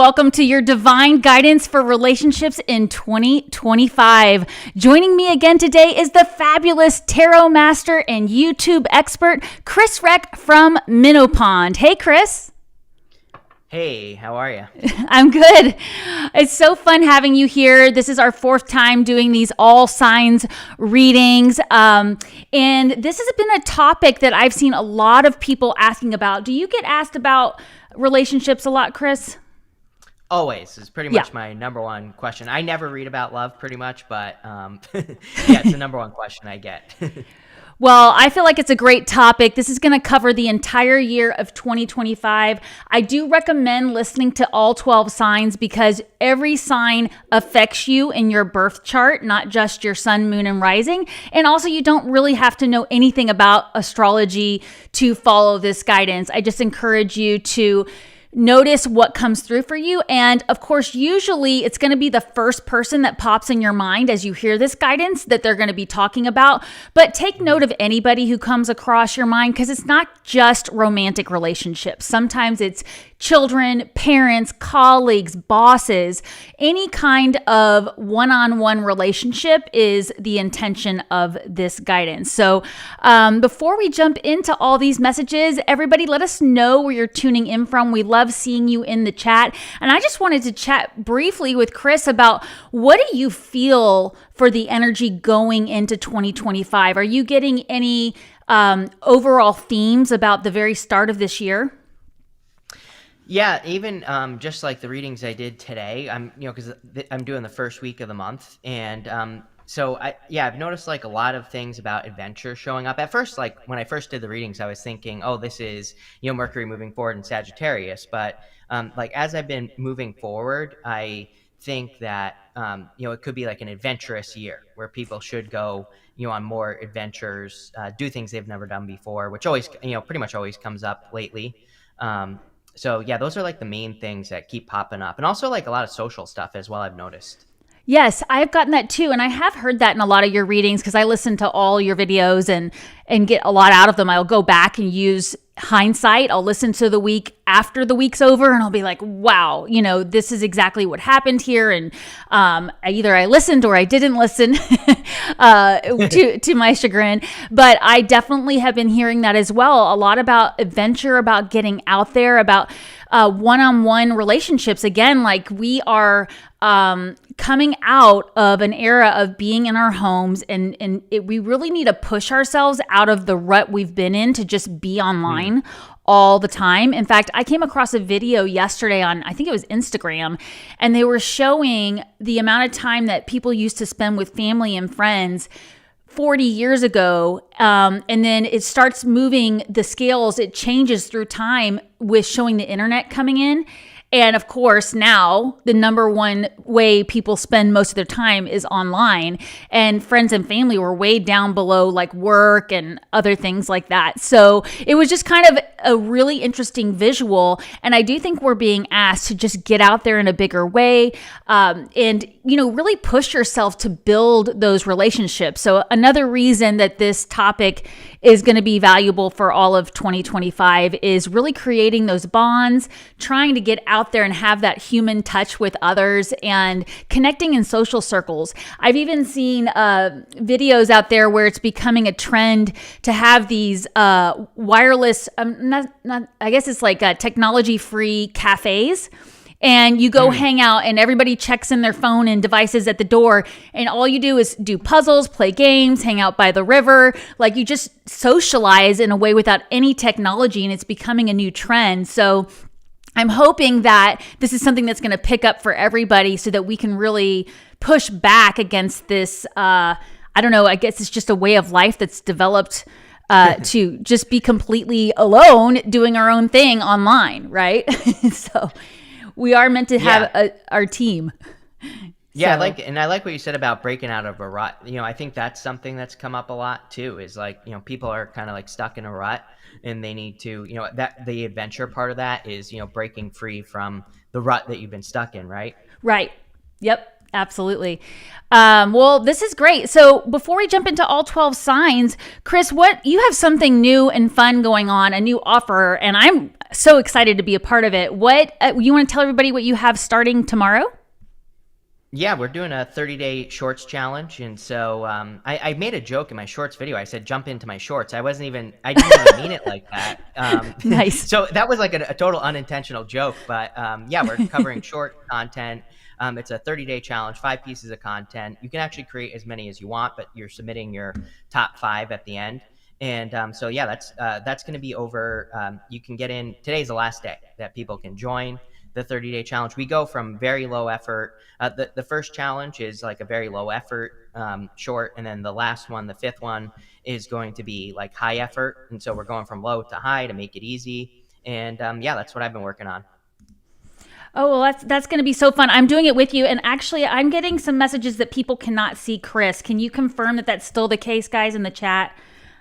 Welcome to your divine guidance for relationships in 2025. Joining me again today is the fabulous tarot master and YouTube expert, Chris Reck from Minnow Pond. Hey, Chris. Hey, how are you? I'm good. It's so fun having you here. This is our fourth time doing these all signs readings. And this has been a topic that I've seen a lot of people asking about. Do you get asked about relationships a lot, Chris? Always. It's pretty much my number one question. I never read about love pretty much, but it's the number one question I get. Well, I feel like it's a great topic. This is going to cover the entire year of 2025. I do recommend listening to all 12 signs because every sign affects you in your birth chart, not just your sun, moon, and rising. And also, you don't really have to know anything about astrology to follow this guidance. I just encourage you to notice what comes through for you. And of course, usually it's going to be the first person that pops in your mind as you hear this guidance that they're going to be talking about. But take note of anybody who comes across your mind because it's not just romantic relationships. Sometimes it's children, parents, colleagues, bosses. Any kind of one-on-one relationship is the intention of this guidance. So before we jump into all these messages, everybody let us know where you're tuning in from. We love seeing you in the chat. And I just wanted to chat briefly with Chris about what do you feel for the energy going into 2025? Are you getting any overall themes about the very start of this year? Yeah, even just like the readings I did today, because I'm doing the first week of the month, and I've noticed like a lot of things about adventure showing up. At first, like when I first did the readings, I was thinking, oh, this is Mercury moving forward in Sagittarius, but like as I've been moving forward, I think that it could be like an adventurous year where people should go on more adventures, do things they've never done before, which always pretty much always comes up lately. So yeah, those are like the main things that keep popping up, and also like a lot of social stuff as well, I've noticed. Yes, I've gotten that too. And I have heard that in a lot of your readings because I listen to all your videos and get a lot out of them. I'll go back and use hindsight. I'll listen to the week after the week's over and I'll be like, wow, this is exactly what happened here. And either I listened or I didn't listen to my chagrin. But I definitely have been hearing that as well. A lot about adventure, about getting out there, about one-on-one relationships. Again, like we are coming out of an era of being in our homes and we really need to push ourselves out of the rut we've been in to just be online all the time. In fact, I came across a video yesterday on, I think it was Instagram, and they were showing the amount of time that people used to spend with family and friends 40 years ago. And then it starts moving the scales. It changes through time with showing the internet coming in. And of course, now the number one way people spend most of their time is online, and friends and family were way down below like work and other things like that. So it was just kind of a really interesting visual. And I do think we're being asked to just get out there in a bigger way and, really push yourself to build those relationships. So another reason that this topic is going to be valuable for all of 2025 is really creating those bonds, trying to get out there and have that human touch with others and connecting in social circles. I've even seen videos out there where it's becoming a trend to have these wireless, I guess it's like technology-free cafes. And you go hang out and everybody checks in their phone and devices at the door. And all you do is do puzzles, play games, hang out by the river. Like you just socialize in a way without any technology, and it's becoming a new trend. So I'm hoping that this is something that's going to pick up for everybody so that we can really push back against this. I don't know, I guess it's just a way of life that's developed to just be completely alone doing our own thing online, right? So we are meant to have our team. Yeah, so. I like what you said about breaking out of a rut. I think that's something that's come up a lot too, is like, people are kind of like stuck in a rut and they need to, that the adventure part of that is, breaking free from the rut that you've been stuck in, right? Right. Yep. Absolutely. Well, this is great. So before we jump into all 12 signs, Chris, you have something new and fun going on, a new offer, and I'm so excited to be a part of it. What you want to tell everybody what you have starting tomorrow? Yeah, we're doing a 30-day shorts challenge. And so I made a joke in my shorts video. I said, jump into my shorts. I didn't even mean it like that. Nice. So that was like a total unintentional joke. But yeah, we're covering short content. It's a 30-day challenge, 5 pieces of content. You can actually create as many as you want, but you're submitting your top 5 at the end. And so, yeah, that's going to be over. You can get in. Today's the last day that people can join the 30-day challenge. We go from very low effort. The first challenge is like a very low effort short. And then the last one, the 5th one, is going to be like high effort. And so we're going from low to high to make it easy. And yeah, that's what I've been working on. Oh, well, that's going to be so fun. I'm doing it with you. And actually, I'm getting some messages that people cannot see Chris. Can you confirm that that's still the case, guys, in the chat?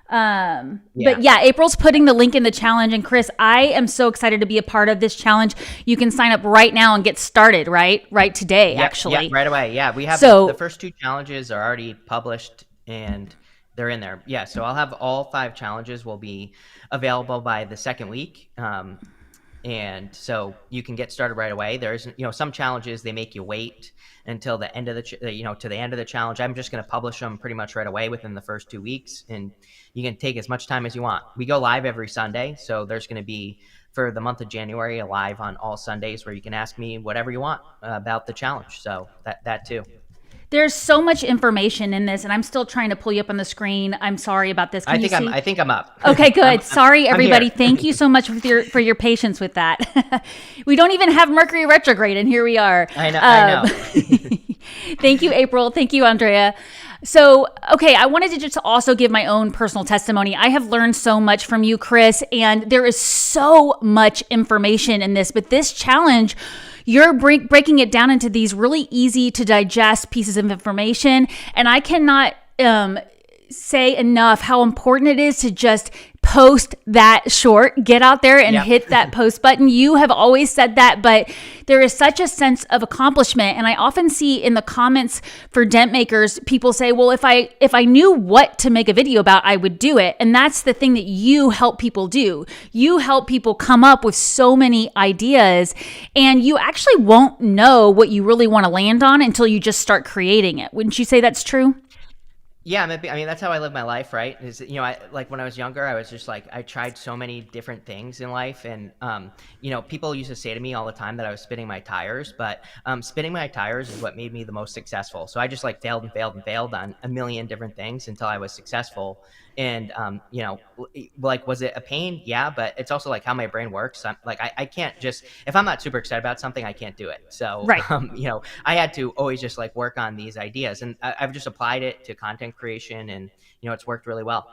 But yeah, April's putting the link in the challenge. And Chris, I am so excited to be a part of this challenge. You can sign up right now and get started, right? Right today, actually. Yeah, right away. Yeah, we have the first 2 challenges are already published and they're in there. Yeah, so I'll have all 5 challenges will be available by the 2nd week. And so you can get started right away. There's, some challenges, they make you wait until the end of to the end of the challenge. I'm just going to publish them pretty much right away within the first 2 weeks. And you can take as much time as you want. We go live every Sunday. So there's going to be, for the month of January, a live on all Sundays where you can ask me whatever you want about the challenge. So that too. There's so much information in this, and I'm still trying to pull you up on the screen. I'm sorry about this. I think I'm up. Okay, good. Sorry, everybody. Thank you so much for your patience with that. We don't even have Mercury retrograde, and here we are. I know. Thank you, April. Thank you, Andrea. So, okay, I wanted to just also give my own personal testimony. I have learned so much from you, Chris, and there is so much information in this, but this challenge, you're breaking it down into these really easy to digest pieces of information. And I cannot say enough how important it is to just post that short, get out there and hit that post button. You have always said that, but there is such a sense of accomplishment. And I often see in the comments for dent makers, people say, well, if I knew what to make a video about, I would do it. And that's the thing that you help people do. You help people come up with so many ideas, and you actually won't know what you really want to land on until you just start creating it. Wouldn't you say that's true? Yeah, I mean, that's how I live my life, right? Like when I was younger, I was just like, I tried so many different things in life. And, people used to say to me all the time that I was spinning my tires, but spinning my tires is what made me the most successful. So I just like failed and failed and failed on a million different things until I was successful. And, like, was it a pain? Yeah, but it's also like how my brain works. I can't just, if I'm not super excited about something, I can't do it. So, right. I had to always just like work on these ideas, and I've just applied it to content creation, and, it's worked really well.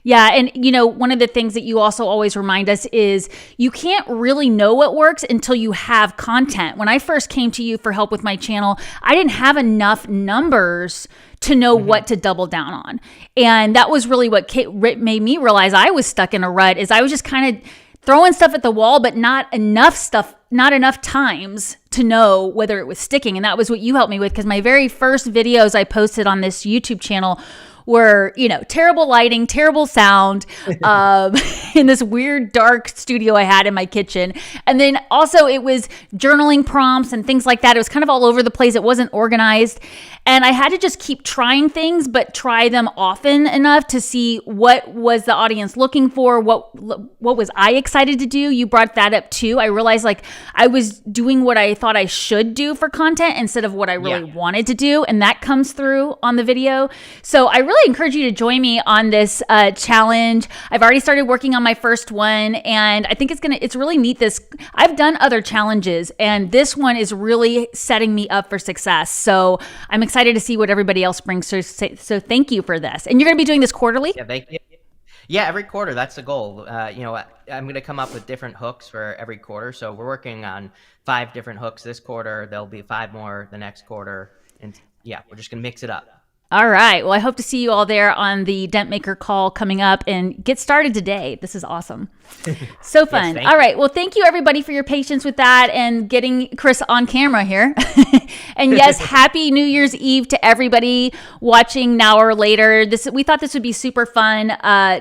Yeah. And, one of the things that you also always remind us is you can't really know what works until you have content. When I first came to you for help with my channel, I didn't have enough numbers to know what to double down on. And that was really what made me realize I was stuck in a rut, is I was just kind of throwing stuff at the wall, but not enough times to know whether it was sticking. And that was what you helped me with, because my very first videos I posted on this YouTube channel were, terrible lighting, terrible sound, in this weird dark studio I had in my kitchen. And then also it was journaling prompts and things like that. It was kind of all over the place. It wasn't organized. And I had to just keep trying things, but try them often enough to see what was the audience looking for, what was I excited to do. You brought that up too. I realized like I was doing what I thought I should do for content instead of what I really wanted to do. And that comes through on the video. So I really encourage you to join me on this challenge. I've already started working on my first one, and I think it's really neat. I've done other challenges, and this one is really setting me up for success. So I'm excited to see what everybody else brings. So thank you for this. And you're going to be doing this quarterly? Yeah, thank you. Yeah, every quarter. That's the goal. I'm going to come up with different hooks for every quarter. So we're working on 5 different hooks this quarter. There'll be 5 more the next quarter. And yeah, we're just going to mix it up. All right. Well, I hope to see you all there on the Dent Maker call coming up, and get started today. This is awesome. So fun. Yes, all right. Well, thank you everybody for your patience with that and getting Chris on camera here. And yes, happy New Year's Eve to everybody watching now or later. We thought this would be super fun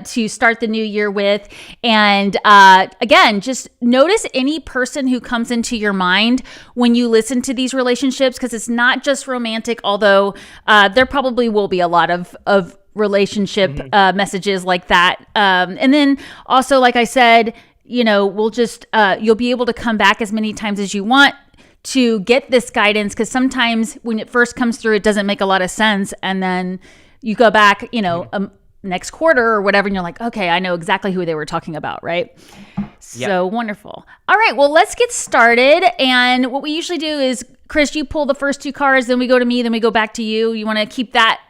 to start the new year with. And again, just notice any person who comes into your mind when you listen to these relationships, because it's not just romantic, although there probably will be a lot of relationship messages like that. And then also, like I said, we'll just, you'll be able to come back as many times as you want to get this guidance, because sometimes when it first comes through, it doesn't make a lot of sense. And then you go back, next quarter or whatever, and you're like, okay, I know exactly who they were talking about, right? So wonderful. All right, well, let's get started. And what we usually do is, Chris, you pull the first 2 cards, then we go to me, then we go back to you. You want to keep that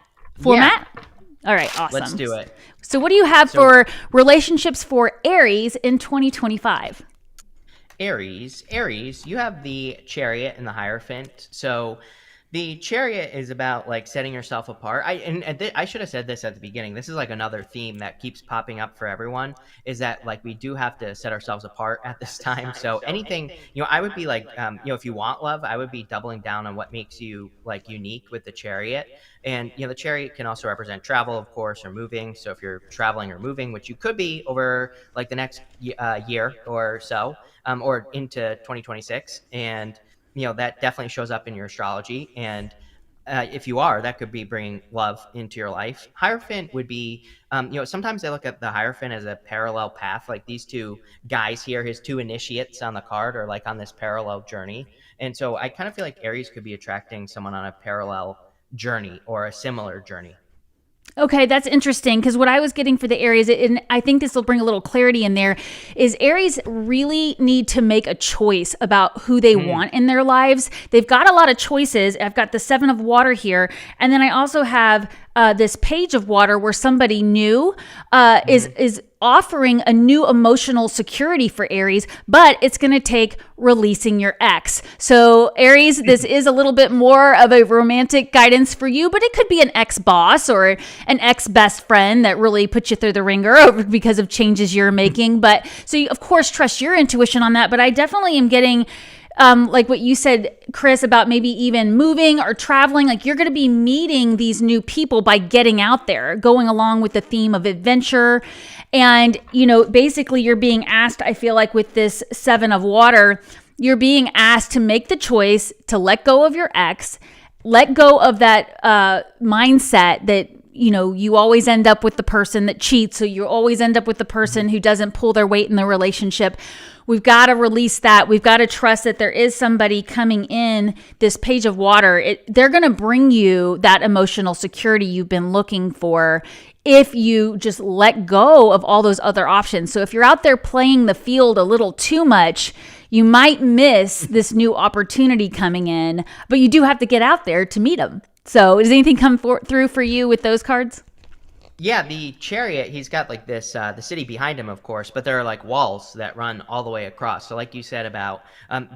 format? Yeah. All right, awesome. Let's do it. So what do you have for relationships for Aries in 2025? Aries, you have the Chariot and the Hierophant. So the Chariot is about like setting yourself apart. I should have said this at the beginning. This is like another theme that keeps popping up for everyone, is that like we do have to set ourselves apart at this time. So anything, I would be like, if you want love, I would be doubling down on what makes you like unique with the Chariot. And, the Chariot can also represent travel, of course, or moving. So if you're traveling or moving, which you could be over like the next year or so, or into 2026. And, that definitely shows up in your astrology. And if you are, that could be bringing love into your life. Hierophant would be, sometimes I look at the Hierophant as a parallel path. Like these 2 guys here, his 2 initiates on the card are like on this parallel journey. And so I kind of feel like Aries could be attracting someone on a parallel journey or a similar journey. Okay, that's interesting, because what I was getting for the Aries, and I think this will bring a little clarity in there, is Aries really need to make a choice about who they want in their lives. They've got a lot of choices. I've got the 7 of water here, and then I also have this page of water where somebody new is offering a new emotional security for Aries, but it's going to take releasing your ex. So Aries, this is a little bit more of a romantic guidance for you, but it could be an ex-boss or an ex-best friend that really put you through the ringer because of changes you're making. But so you, of course, trust your intuition on that. But I definitely am getting like what you said, Chris, about maybe even moving or traveling. Like you're going to be meeting these new people by getting out there, going along with the theme of adventure. And, basically you're being asked, I feel like with this 7 of water, you're being asked to make the choice to let go of your ex, let go of that mindset that, you always end up with the person that cheats. So you always end up with the person who doesn't pull their weight in the relationship. We've got to release that. We've got to trust that there is somebody coming in this page of water. They're going to bring you that emotional security you've been looking for if you just let go of all those other options. So if you're out there playing the field a little too much, you might miss this new opportunity coming in, but you do have to get out there to meet them. So does anything come through for you with those cards? Yeah, the Chariot, he's got like this, the city behind him, of course, but there are like walls that run all the way across. So like you said about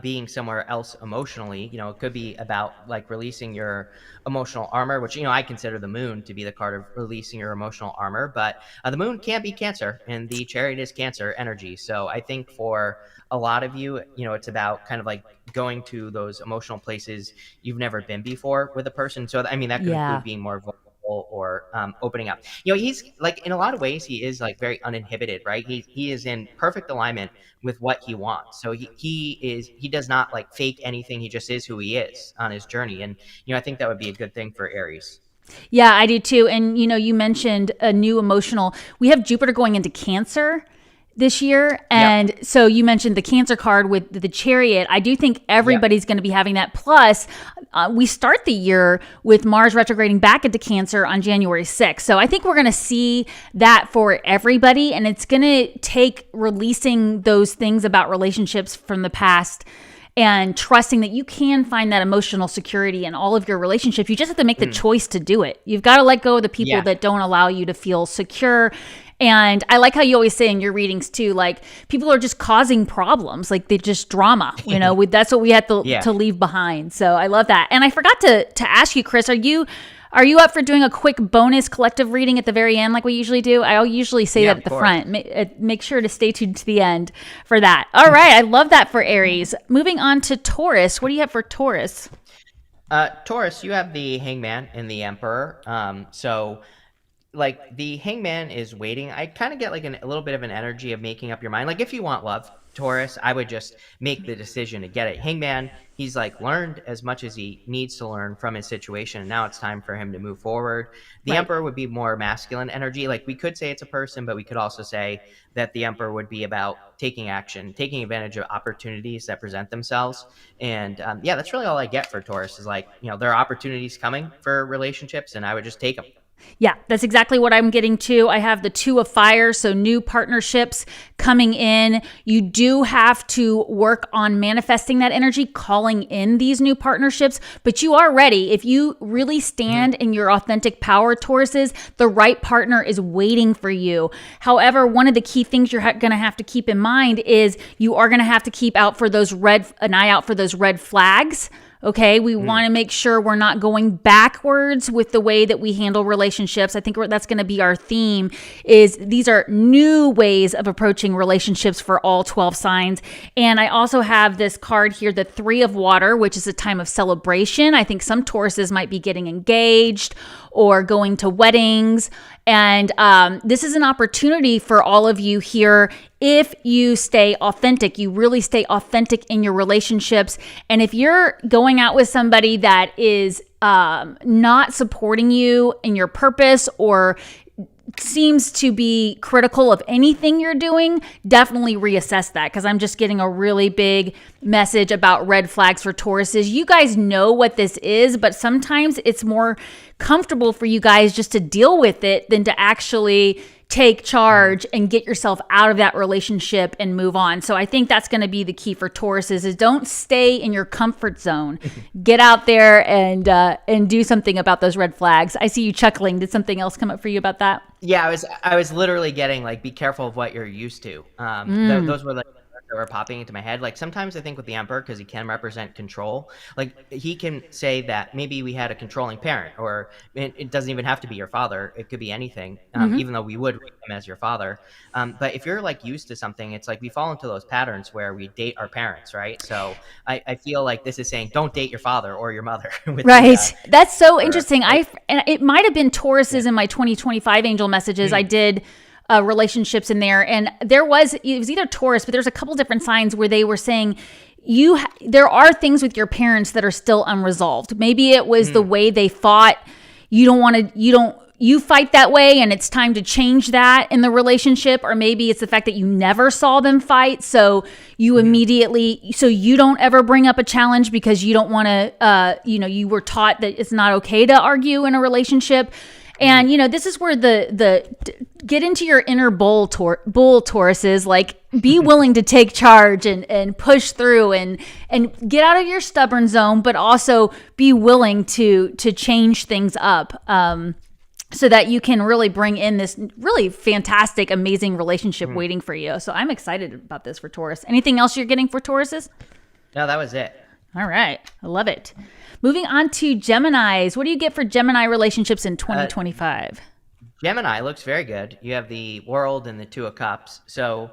being somewhere else emotionally, it could be about like releasing your emotional armor, which, I consider the moon to be the card of releasing your emotional armor. But the moon can be Cancer, and the Chariot is Cancer energy. So I think for a lot of you, it's about kind of like going to those emotional places you've never been before with a person. So, I mean, that could include being more vulnerable or opening up. He's like, in a lot of ways, he is like very uninhibited, right? He is in perfect alignment with what he wants. So he does not like fake anything. He just is who he is on his journey. And, I think that would be a good thing for Aries. Yeah, I do too. And, you mentioned a new emotional, we have Jupiter going into Cancer this year. And so you mentioned the Cancer card with the Chariot. I do think everybody's going to be having that. Plus, we start the year with Mars retrograding back into Cancer on January 6th. So I think we're going to see that for everybody. And it's going to take releasing those things about relationships from the past and trusting that you can find that emotional security in all of your relationships. You just have to make the choice to do it. You've got to let go of the people that don't allow you to feel secure. And I like how you always say in your readings too, like people are just causing problems, like they just drama, that's what we have to leave behind. So I love that. And I forgot to ask you, Chris, are you up for doing a quick bonus collective reading at the very end like we usually do? I'll usually say that at the front. Make sure to stay tuned to the end for that. All right. I love that for Aries. Moving on to Taurus. What do you have for Taurus? Taurus, you have the Hangman and the Emperor. So like the Hangman is waiting. I kind of get like a little bit of an energy of making up your mind. Like if you want love, Taurus, I would just make the decision to get it. Hangman, he's like learned as much as he needs to learn from his situation, and now it's time for him to move forward. The Right. Emperor would be more masculine energy. Like we could say it's a person, but we could also say that the Emperor would be about taking action, taking advantage of opportunities that present themselves. And yeah, that's really all I get for Taurus is like, there are opportunities coming for relationships, and I would just take them. Yeah, that's exactly what I'm getting to. I have the Two of Fire, so new partnerships coming in. You do have to work on manifesting that energy, calling in these new partnerships, but you are ready. If you really stand in your authentic power, Tauruses, the right partner is waiting for you. However, one of the key things you're going to have to keep in mind is you are going to have to keep an eye out for those red flags. Okay, we want to make sure we're not going backwards with the way that we handle relationships. I think that's going to be our theme, is these are new ways of approaching relationships for all 12 signs. And I also have this card here, the Three of Water, which is a time of celebration. I think some Tauruses might be getting engaged or going to weddings. And this is an opportunity for all of you here. If you stay authentic, you really stay authentic in your relationships. And if you're going out with somebody that is not supporting you in your purpose or seems to be critical of anything you're doing, definitely reassess that, because I'm just getting a really big message about red flags for Tauruses. You guys know what this is, but sometimes it's more comfortable for you guys just to deal with it than to actually take charge and get yourself out of that relationship and move on. So I think that's going to be the key for Tauruses, is don't stay in your comfort zone. Get out there and do something about those red flags. I see you chuckling. Did something else come up for you about that? Yeah, I was literally getting like, be careful of what you're used to. Those were like that were popping into my head. Like sometimes I think with the Emperor, because he can represent control, like he can say that maybe we had a controlling parent, or it doesn't even have to be your father. It could be anything, even though we would read him as your father. But if you're like used to something, it's like we fall into those patterns where we date our parents, right? So I feel like this is saying don't date your father or your mother. Right. That's so interesting. And it might have been Tauruses in my 2025 angel messages. I did relationships in there, and it was either Taurus, but there's a couple different signs where they were saying there are things with your parents that are still unresolved. Maybe it was the way they fought. You fight that way, and it's time to change that in the relationship. Or maybe it's the fact that you never saw them fight, so you you don't ever bring up a challenge because you don't want to, you were taught that it's not okay to argue in a relationship. And, this is where the get into your inner bull Tauruses, like be willing to take charge and push through and get out of your stubborn zone, but also be willing to change things up, so that you can really bring in this really fantastic, amazing relationship waiting for you. So I'm excited about this for Taurus. Anything else you're getting for Tauruses? No, that was it. All right. I love it. Moving on to Geminis. What do you get for Gemini relationships in 2025? Gemini looks very good. You have the World and the Two of Cups. So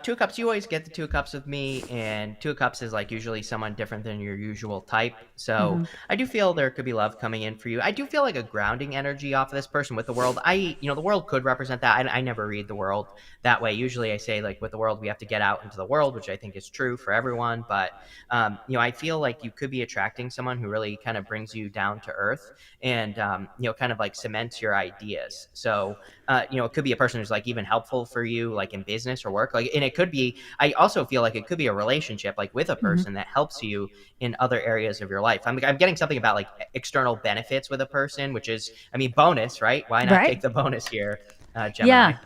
Two of Cups, you always get the Two of Cups with me, and Two of Cups is like usually someone different than your usual type. So I do feel there could be love coming in for you. I do feel like a grounding energy off of this person with the World. The World could represent that. I never read the World that way. Usually I say like with the World, we have to get out into the world, which I think is true for everyone. But, I feel like you could be attracting someone who really kind of brings you down to earth and, kind of like cements your ideas. So, it could be a person who's like even helpful for you, like in business or work. Like, and it could be, I also feel like it could be a relationship like with a person that helps you in other areas of your life. I'm getting something about like external benefits with a person, which is, bonus, right? Why not take the bonus here, Gemini? Yeah.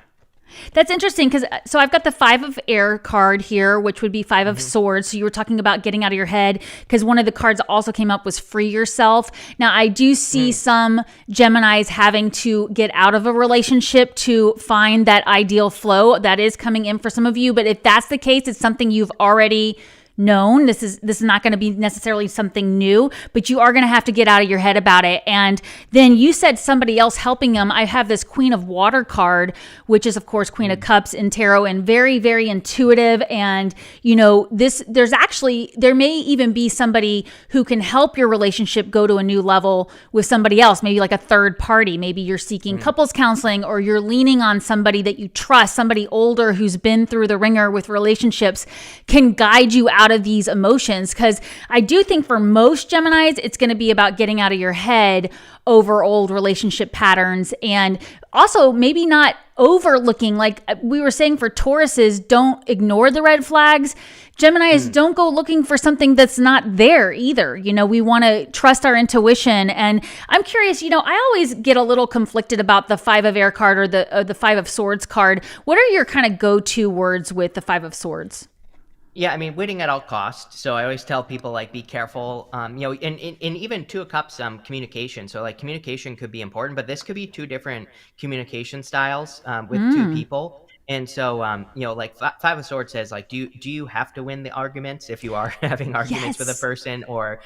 That's interesting because so I've got the Five of Air card here, which would be Five of Swords. So you were talking about getting out of your head, because one of the cards that also came up was free yourself. Now I do see some Geminis having to get out of a relationship to find that ideal flow that is coming in for some of you. But if that's the case, it's something you've already known. This is not going to be necessarily something new, but you are going to have to get out of your head about it. And then you said somebody else helping them. I have this Queen of Water card, which is of course Queen of Cups in tarot, and very, very intuitive. And there may even be somebody who can help your relationship go to a new level with somebody else, maybe like a third party. Maybe you're seeking couples counseling, or you're leaning on somebody that you trust, somebody older who's been through the ringer with relationships, can guide you out of these emotions. Because I do think for most Geminis, it's going to be about getting out of your head over old relationship patterns, and also maybe not overlooking, like we were saying for Tauruses, don't ignore the red flags. Geminis, don't go looking for something that's not there either. We want to trust our intuition. And I'm curious, I always get a little conflicted about the Five of Air card or the Five of Swords card. What are your kind of go-to words with the Five of Swords? Yeah, I mean, winning at all costs. So I always tell people, like, be careful. And even Two of Cups, communication. So like communication could be important, but this could be two different communication styles with two people. And so, like Five of Swords says, like, do you have to win the arguments if you are having arguments with a person, or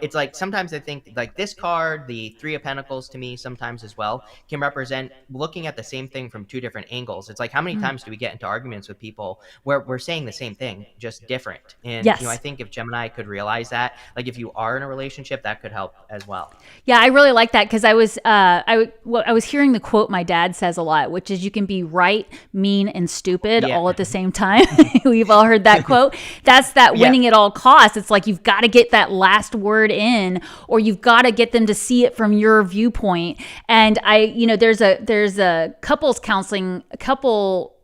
it's like sometimes I think like this card, the Three of Pentacles, to me sometimes as well can represent looking at the same thing from two different angles. It's like, how many times do we get into arguments with people where we're saying the same thing, just different? And I think if Gemini could realize that, like if you are in a relationship, that could help as well. Yeah, I really like that, because I was hearing the quote my dad says a lot, which is you can be right, mean, and stupid all at the same time. We've all heard that quote. That's that winning at all costs. It's like you've got to get that last word in, or you've got to get them to see it from your viewpoint. And there's a couples counseling,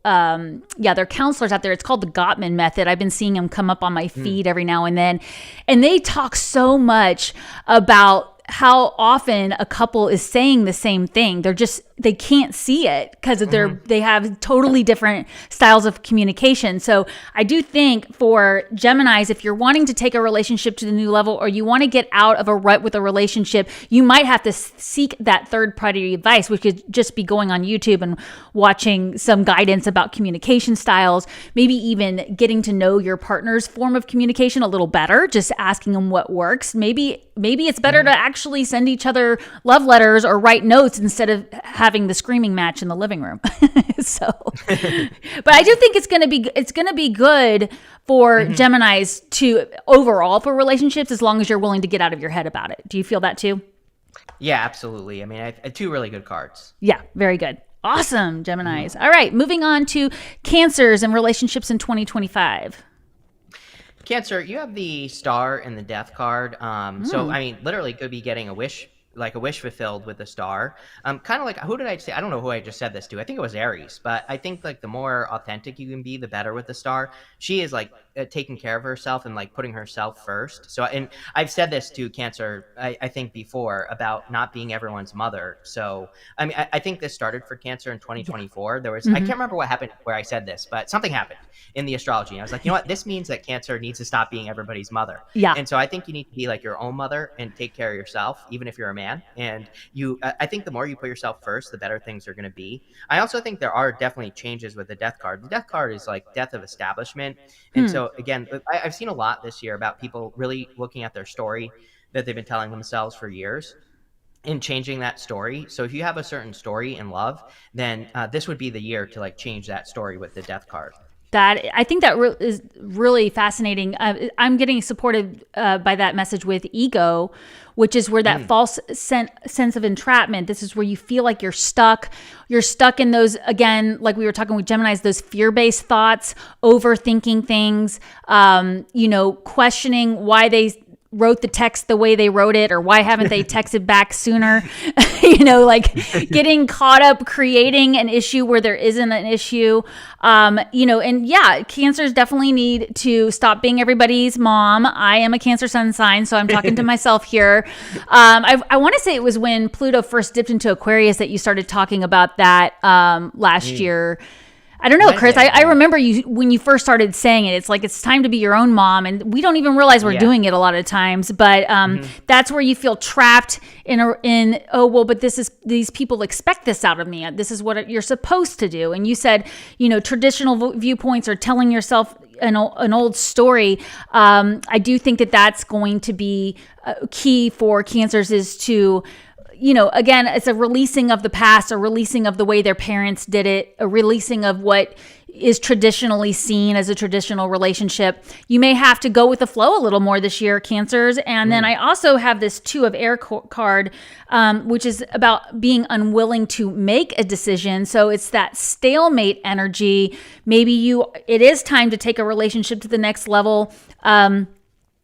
they're counselors out there. It's called the Gottman method. I've been seeing them come up on my feed every now and then. And they talk so much about how often a couple is saying the same thing. They can't see it because they have totally different styles of communication. So I do think for Geminis, if you're wanting to take a relationship to the new level, or you want to get out of a rut with a relationship, you might have to seek that third party advice, which could just be going on YouTube and watching some guidance about communication styles, maybe even getting to know your partner's form of communication a little better, just asking them what works. Maybe it's better to actually send each other love letters or write notes instead of having the screaming match in the living room. But I do think it's going to be good for Geminis to overall for relationships, as long as you're willing to get out of your head about it. Do you feel that too? Yeah, absolutely. I mean, I have two really good cards. Yeah, very good. Awesome, Geminis. All right, moving on to Cancers and relationships in 2025. Cancer, you have the Star and the Death card. So, I mean, literally could be getting a wish fulfilled with the Star. Kind of like, who did I say? I don't know who I just said this to. I think it was Aries, but I think like the more authentic you can be, the better with the Star. She is like taking care of herself and like putting herself first. So, and I've said this to Cancer, I think before, about not being everyone's mother. So, I mean, I think this started for Cancer in 2024. There was, I can't remember what happened where I said this, but something happened in the astrology. And I was like, you know what? This means that Cancer needs to stop being everybody's mother. Yeah. And so I think you need to be like your own mother and take care of yourself, even if you're a man. And I think the more you put yourself first, the better things are going to be. I also think there are definitely changes with the Death card. The Death card is like death of establishment. And so again, I've seen a lot this year about people really looking at their story that they've been telling themselves for years and changing that story. So if you have a certain story in love, then this would be the year to like change that story with the Death card. I think that is really fascinating. I'm getting supported by that message with ego, which is where that false sense of entrapment. This is where you feel like you're stuck. You're stuck in those, again, like we were talking with Geminis, those fear-based thoughts, overthinking things, questioning why they wrote the text the way they wrote it, or why haven't they texted back sooner? Like getting caught up creating an issue where there isn't an issue. Cancers definitely need to stop being everybody's mom. I am a Cancer sun sign, so I'm talking to myself here. I want to say it was when Pluto first dipped into Aquarius that you started talking about that last year. I don't know, Chris. I remember you when you first started saying it. It's like it's time to be your own mom, and we don't even realize we're doing it a lot of times. But that's where you feel trapped but these people expect this out of me. This is what you're supposed to do. And you said, traditional viewpoints are telling yourself an old story. I do think that that's going to be key for Cancers, is to, again, it's a releasing of the past, a releasing of the way their parents did it, a releasing of what is traditionally seen as a traditional relationship. You may have to go with the flow a little more this year, Cancers. And then I also have this Two of Air card, which is about being unwilling to make a decision. So it's that stalemate energy. Maybe it is time to take a relationship to the next level.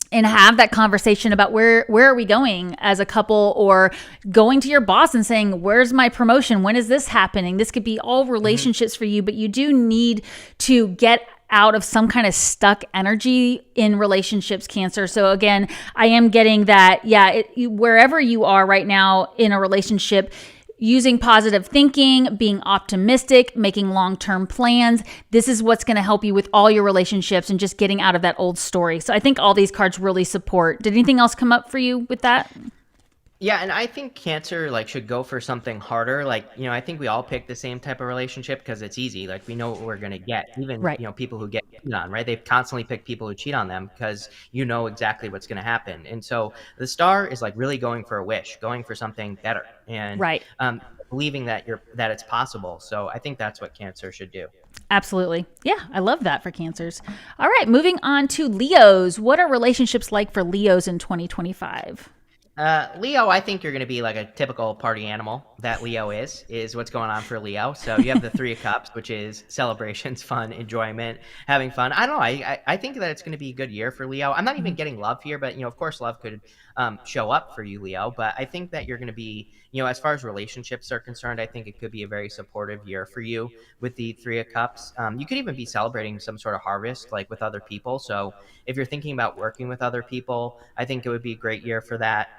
And have that conversation about where are we going as a couple, or going to your boss and saying, where's my promotion? When is this happening? This could be all relationships for you, but you do need to get out of some kind of stuck energy in relationships, Cancer. So again, I am getting that, wherever you are right now in a relationship, using positive thinking, being optimistic, making long-term plans. This is what's going to help you with all your relationships and just getting out of that old story. So I think all these cards really support. Did anything else come up for you with that? Yeah, and I think Cancer should go for something harder. I think we all pick the same type of relationship because it's easy. We know what we're gonna get. Even right. People who get cheated on, right? They constantly pick people who cheat on them because you know exactly what's gonna happen. And so the star is really going for a wish, going for something better, and right. Believing that it's possible. So I think that's what Cancer should do. Absolutely. Yeah, I love that for Cancers. All right, moving on to Leos. What are relationships like for Leos in 2025? Leo, I think you're going to be like a typical party animal that Leo is what's going on for Leo. So you have the Three of Cups, which is celebrations, fun, enjoyment, having fun. I don't know. I think that it's going to be a good year for Leo. I'm not even getting love here, but, of course, love could show up for you, Leo. But I think that you're going to be, as far as relationships are concerned, I think it could be a very supportive year for you with the Three of Cups. You could even be celebrating some sort of harvest, with other people. So if you're thinking about working with other people, I think it would be a great year for that.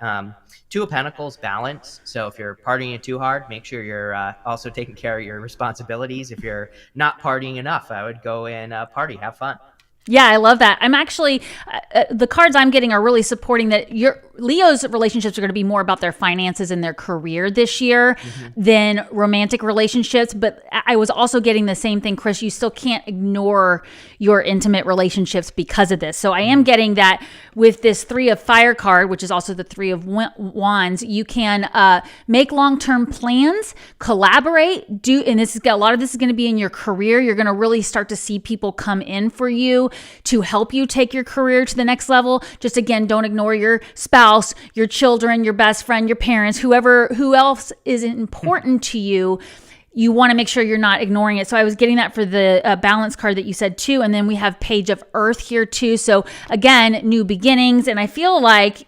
Two of Pentacles, balance. So if you're partying too hard, make sure you're also taking care of your responsibilities. If you're not partying enough, I would go and party, have fun. Yeah, I love that. I'm actually, the cards I'm getting are really supporting that your Leo's relationships are going to be more about their finances and their career this year than romantic relationships. But I was also getting the same thing, Chris. You still can't ignore your intimate relationships because of this. So I am getting that with this Three of Fire card, which is also the Three of Wands. You can make long-term plans, collaborate, and a lot of this is going to be in your career. You're going to really start to see people come in for you to help you take your career to the next level. Just again, don't ignore your spouse, your children, your best friend, your parents, who else is important to you. You want to make sure you're not ignoring it. So I was getting that for the balance card that you said too. And then we have Page of Earth here too. So again, new beginnings. And I feel like,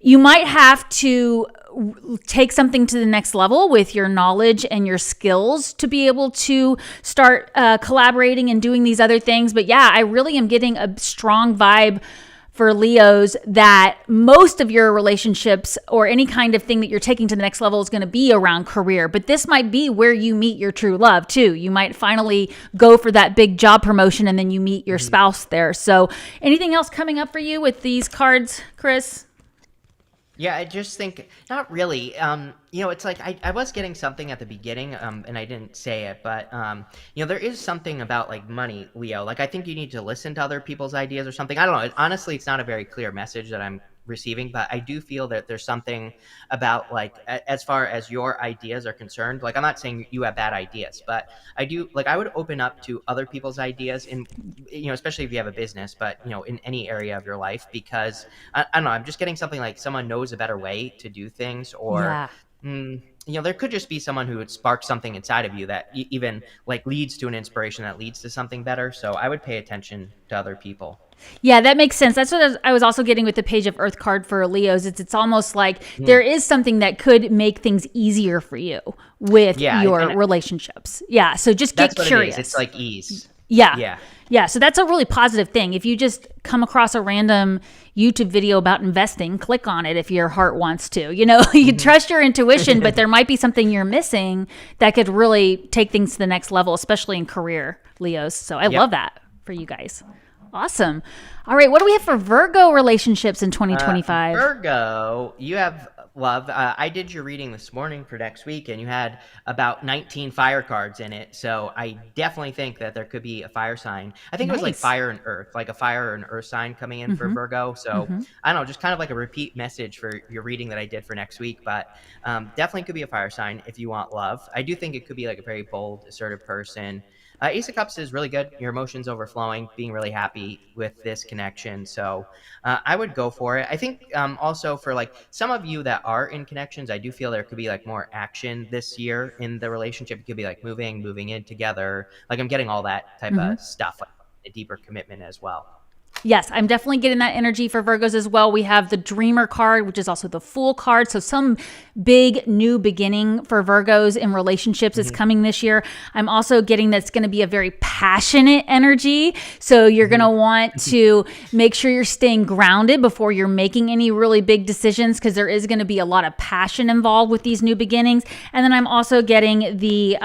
you might have to take something to the next level with your knowledge and your skills to be able to start collaborating and doing these other things. But yeah, I really am getting a strong vibe for Leos that most of your relationships or any kind of thing that you're taking to the next level is going to be around career. But this might be where you meet your true love too. You might finally go for that big job promotion and then you meet your spouse there. So anything else coming up for you with these cards, Chris? Yeah, I just think not really. It's I was getting something at the beginning, and I didn't say it, but there is something about money, Leo. I think you need to listen to other people's ideas or something. I don't know. Honestly, it's not a very clear message that I'm receiving, but I do feel that there's something about as far as your ideas are concerned. I'm not saying you have bad ideas, but I do I would open up to other people's ideas in especially if you have a business, but in any area of your life, because I don't know, I'm just getting something someone knows a better way to do things, or there could just be someone who would spark something inside of you that even leads to an inspiration that leads to something better. So I would pay attention to other people. Yeah, that makes sense. That's what I was also getting with the Page of Earth card for Leos. It's almost like there is something that could make things easier for you with your relationships. Yeah, so just get curious. It's like ease. Yeah, so that's a really positive thing. If you just come across a random YouTube video about investing, click on it if your heart wants to. You trust your intuition, but there might be something you're missing that could really take things to the next level, especially in career, Leos. So I love that for you guys. Awesome. All right, what do we have for Virgo relationships in 2025? Virgo, you have love. I did your reading this morning for next week, and you had about 19 fire cards in it. So I definitely think that there could be a fire sign. I think it was like Nice. fire and earth, like a fire and earth sign coming in for Mm-hmm. Virgo. So Mm-hmm. I don't know, just kind of like a repeat message for your reading that I did for next week. But definitely could be a fire sign if you want love. I do think it could be like a very bold, assertive person. Ace of Cups is really good. Your emotions overflowing, being really happy with this connection. So I would go for it. I think also for like some of you that are in connections, I do feel there could be like more action this year in the relationship. It could be like moving in together. Like I'm getting all that type Mm-hmm. of stuff, like a deeper commitment as well. Yes, I'm definitely getting that energy for Virgos as well. We have the Dreamer card, which is also the Fool card. So some big new beginning for Virgos in relationships is coming this year. I'm also getting that's going to be a very passionate energy. So you're going to want to make sure you're staying grounded before you're making any really big decisions, because there is going to be a lot of passion involved with these new beginnings. And then I'm also getting the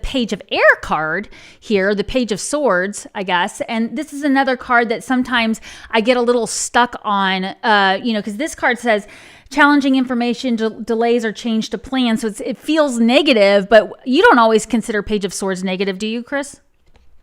Page of Air card here, the Page of Swords, I guess. And this is another card that sometimes I get a little stuck on, because this card says challenging information, delays or change to plans. So it feels negative, but you don't always consider Page of Swords negative, do you, Chris?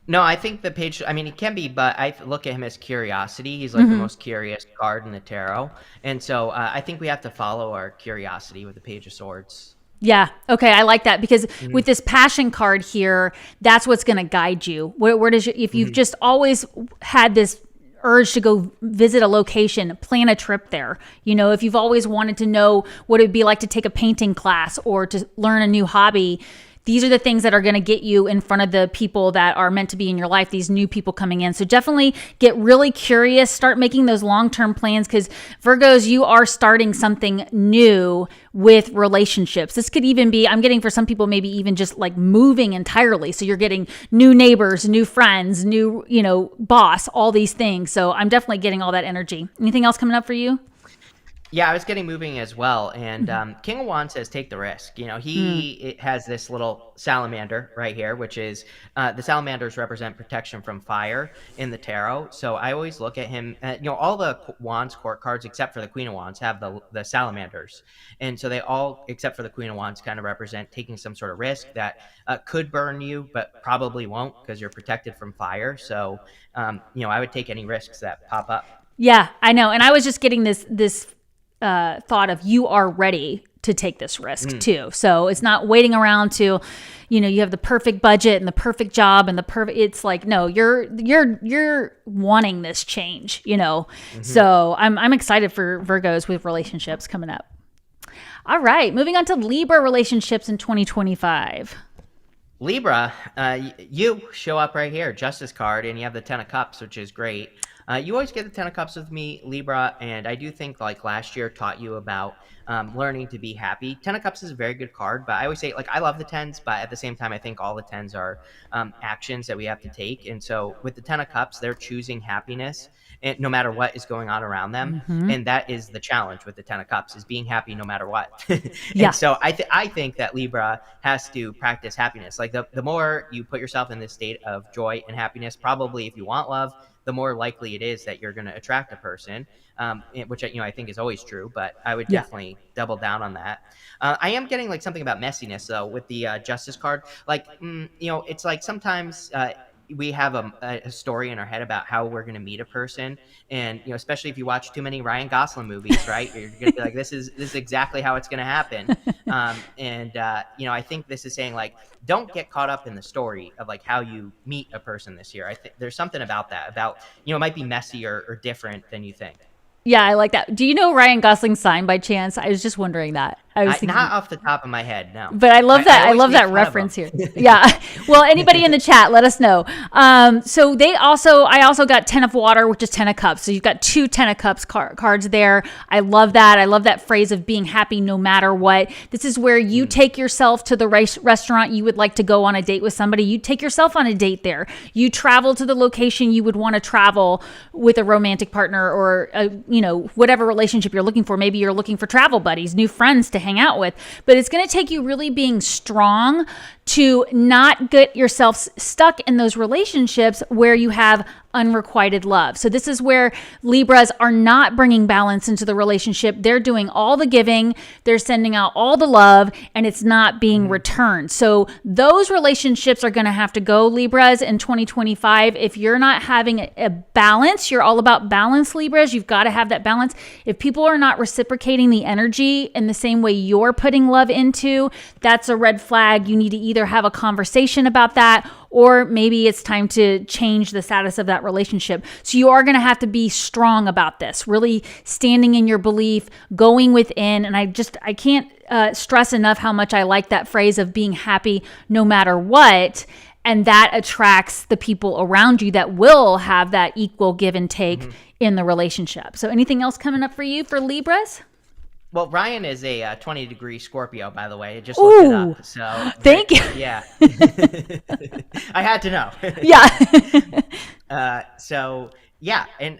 No, I think the page, I mean, it can be, but I look at him as curiosity. He's like the most curious card in the tarot. And so I think we have to follow our curiosity with the Page of Swords. Yeah. Okay. I like that, because with this passion card here, that's what's going to guide you. Where does you, if you've just always had this urge to go visit a location, plan a trip there. If you've always wanted to know what it would be like to take a painting class or to learn a new hobby, these are the things that are going to get you in front of the people that are meant to be in your life, these new people coming in. So definitely get really curious, start making those long-term plans, because Virgos, you are starting something new with relationships. This could even be, I'm getting for some people, maybe even just like moving entirely. So you're getting new neighbors, new friends, new, boss, all these things. So I'm definitely getting all that energy. Anything else coming up for you? Yeah, I was getting moving as well. And King of Wands says take the risk. It has this little salamander right here, which is the salamanders represent protection from fire in the tarot. So I always look at him, all the Wands court cards except for the Queen of Wands have the salamanders. And so they all, except for the Queen of Wands, kind of represent taking some sort of risk that could burn you, but probably won't, because you're protected from fire. So, I would take any risks that pop up. Yeah, I know. And I was just getting this thought of, you are ready to take this risk too. So it's not waiting around to, you have the perfect budget and the perfect job and it's like, no, you're wanting this change, So I'm excited for Virgos with relationships coming up. All right, moving on to Libra relationships in 2025. Libra, you show up right here, Justice card, and you have the 10 of Cups, which is great. You always get the 10 of Cups with me, Libra, and I do think like last year taught you about learning to be happy. 10 of Cups is a very good card, but I always say, like, I love the 10s, but at the same time, I think all the 10s are actions that we have to take. And so with the 10 of Cups, they're choosing happiness, and no matter what is going on around them. And that is the challenge with the 10 of Cups, is being happy no matter what. And so I think that Libra has to practice happiness. Like the more you put yourself in this state of joy and happiness, probably if you want love, the more likely it is that you're going to attract a person, which I think is always true, but I would definitely double down on that. I am getting like something about messiness though with the Justice card. Like, it's like sometimes we have a story in our head about how we're going to meet a person, and especially if you watch too many Ryan Gosling movies, right? You're going to be like, this is exactly how it's going to happen. I think this is saying, like, don't get caught up in the story of like how you meet a person this year. I think there's something about that, about it might be messy or different than you think. Yeah, I like that. Do you know Ryan Gosling's sign by chance? I was just wondering that. I was thinking, not off the top of my head, no. But I love that. I love that reference here. Yeah. Well, anybody in the chat, let us know. So I also got 10 of Water, which is 10 of Cups. So you've got two 10 of Cups cards there. I love that. I love that phrase of being happy no matter what. This is where you take yourself to the restaurant you would like to go on a date with somebody. You take yourself on a date there. You travel to the location you would want to travel with a romantic partner, or whatever relationship you're looking for. Maybe you're looking for travel buddies, new friends to hang out with, but it's going to take you really being strong to not get yourself stuck in those relationships where you have unrequited love. So this is where Libras are not bringing balance into the relationship. They're doing all the giving, they're sending out all the love, and it's not being returned. So those relationships are going to have to go, Libras, in 2025. If you're not having a balance, you're all about balance, Libras. You've got to have that balance. If people are not reciprocating the energy in the same way you're putting love into, that's a red flag. You need to either have a conversation about that, or maybe it's time to change the status of that relationship. So you are going to have to be strong about this, really standing in your belief, going within. And I can't stress enough how much I like that phrase of being happy no matter what. And that attracts the people around you that will have that equal give and take in the relationship. So anything else coming up for you for Libras? Well, Ryan is a 20-degree Scorpio, by the way. I just looked it up. So thank you. Yeah. I had to know. Yeah. So, yeah. And,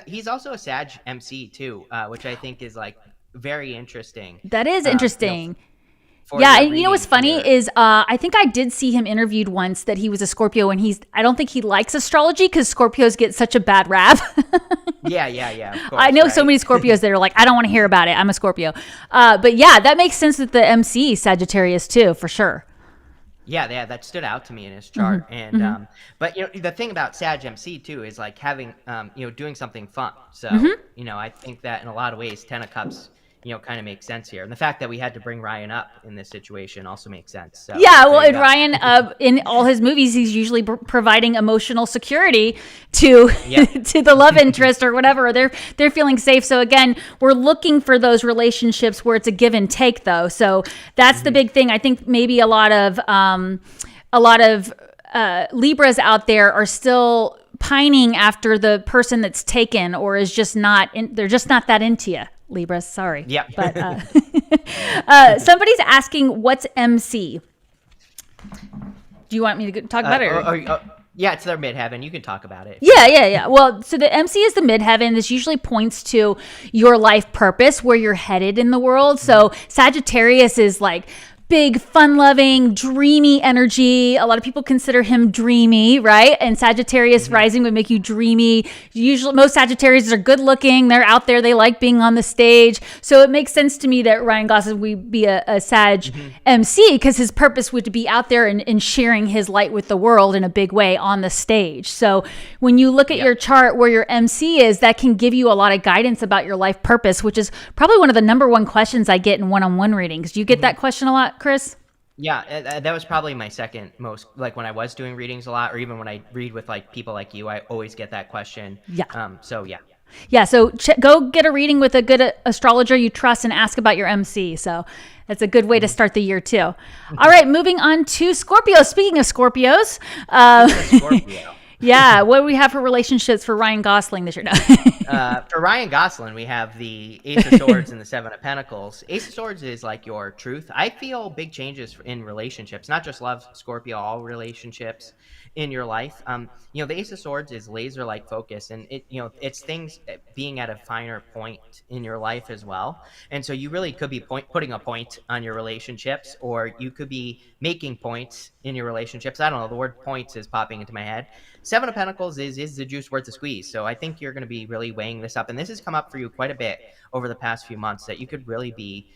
he's also a Sag MC, too, which I think is, like, very interesting. That is interesting. Yeah, and you know what's funny is I think I did see him interviewed once that he was a Scorpio, and I don't think he likes astrology because Scorpios get such a bad rap. Yeah. Of course, I know so many Scorpios that are like, I don't want to hear about it. I'm a Scorpio. But yeah, that makes sense with the MC Sagittarius too, for sure. Yeah, that stood out to me in his chart. And but the thing about Sag MC too is like having doing something fun. So I think that in a lot of ways, 10 of Cups kind of makes sense here. And the fact that we had to bring Ryan up in this situation also makes sense. So, yeah, well, and Ryan, in all his movies, he's usually providing emotional security to to the love interest or whatever. They're feeling safe. So again, we're looking for those relationships where it's a give and take, though. So that's the big thing. I think maybe a lot of Libras out there are still pining after the person that's taken, or is just not. They're just not that into you. Libras, sorry. Yeah. But somebody's asking, what's MC? Do you want me to talk about it? Yeah, it's their midheaven. You can talk about it. Yeah. Well, so the MC is the midheaven. This usually points to your life purpose, where you're headed in the world. So Sagittarius is like big, fun-loving, dreamy energy. A lot of people consider him dreamy, right? And Sagittarius rising would make you dreamy. Usually, most Sagittarius are good-looking. They're out there. They like being on the stage. So it makes sense to me that Ryan Gosling would be a Sag MC, because his purpose would be out there and sharing his light with the world in a big way on the stage. So when you look at your chart where your MC is, that can give you a lot of guidance about your life purpose, which is probably one of the number one questions I get in one-on-one readings. Do you get that question a lot, Chris? Yeah, that was probably my second most, like when I was doing readings a lot, or even when I read with like people like you, I always get that question. Yeah. So go get a reading with a good astrologer you trust and ask about your MC. So that's a good way to start the year too. All right, moving on to Scorpio. Speaking of Scorpios, Scorpio. Yeah, what do we have for relationships for Ryan Gosling this year? No. For Ryan Gosling, we have the Ace of Swords and the Seven of Pentacles. Ace of Swords is like your truth. I feel big changes in relationships, not just love, Scorpio, all relationships in your life. The Ace of Swords is laser-like focus, and it's things being at a finer point in your life as well. And so you really could be putting a point on your relationships, or you could be making points in your relationships. I don't know, the word points is popping into my head. Seven of Pentacles is the juice worth the squeeze. So I think you're going to be really weighing this up. And this has come up for you quite a bit over the past few months, that you could really be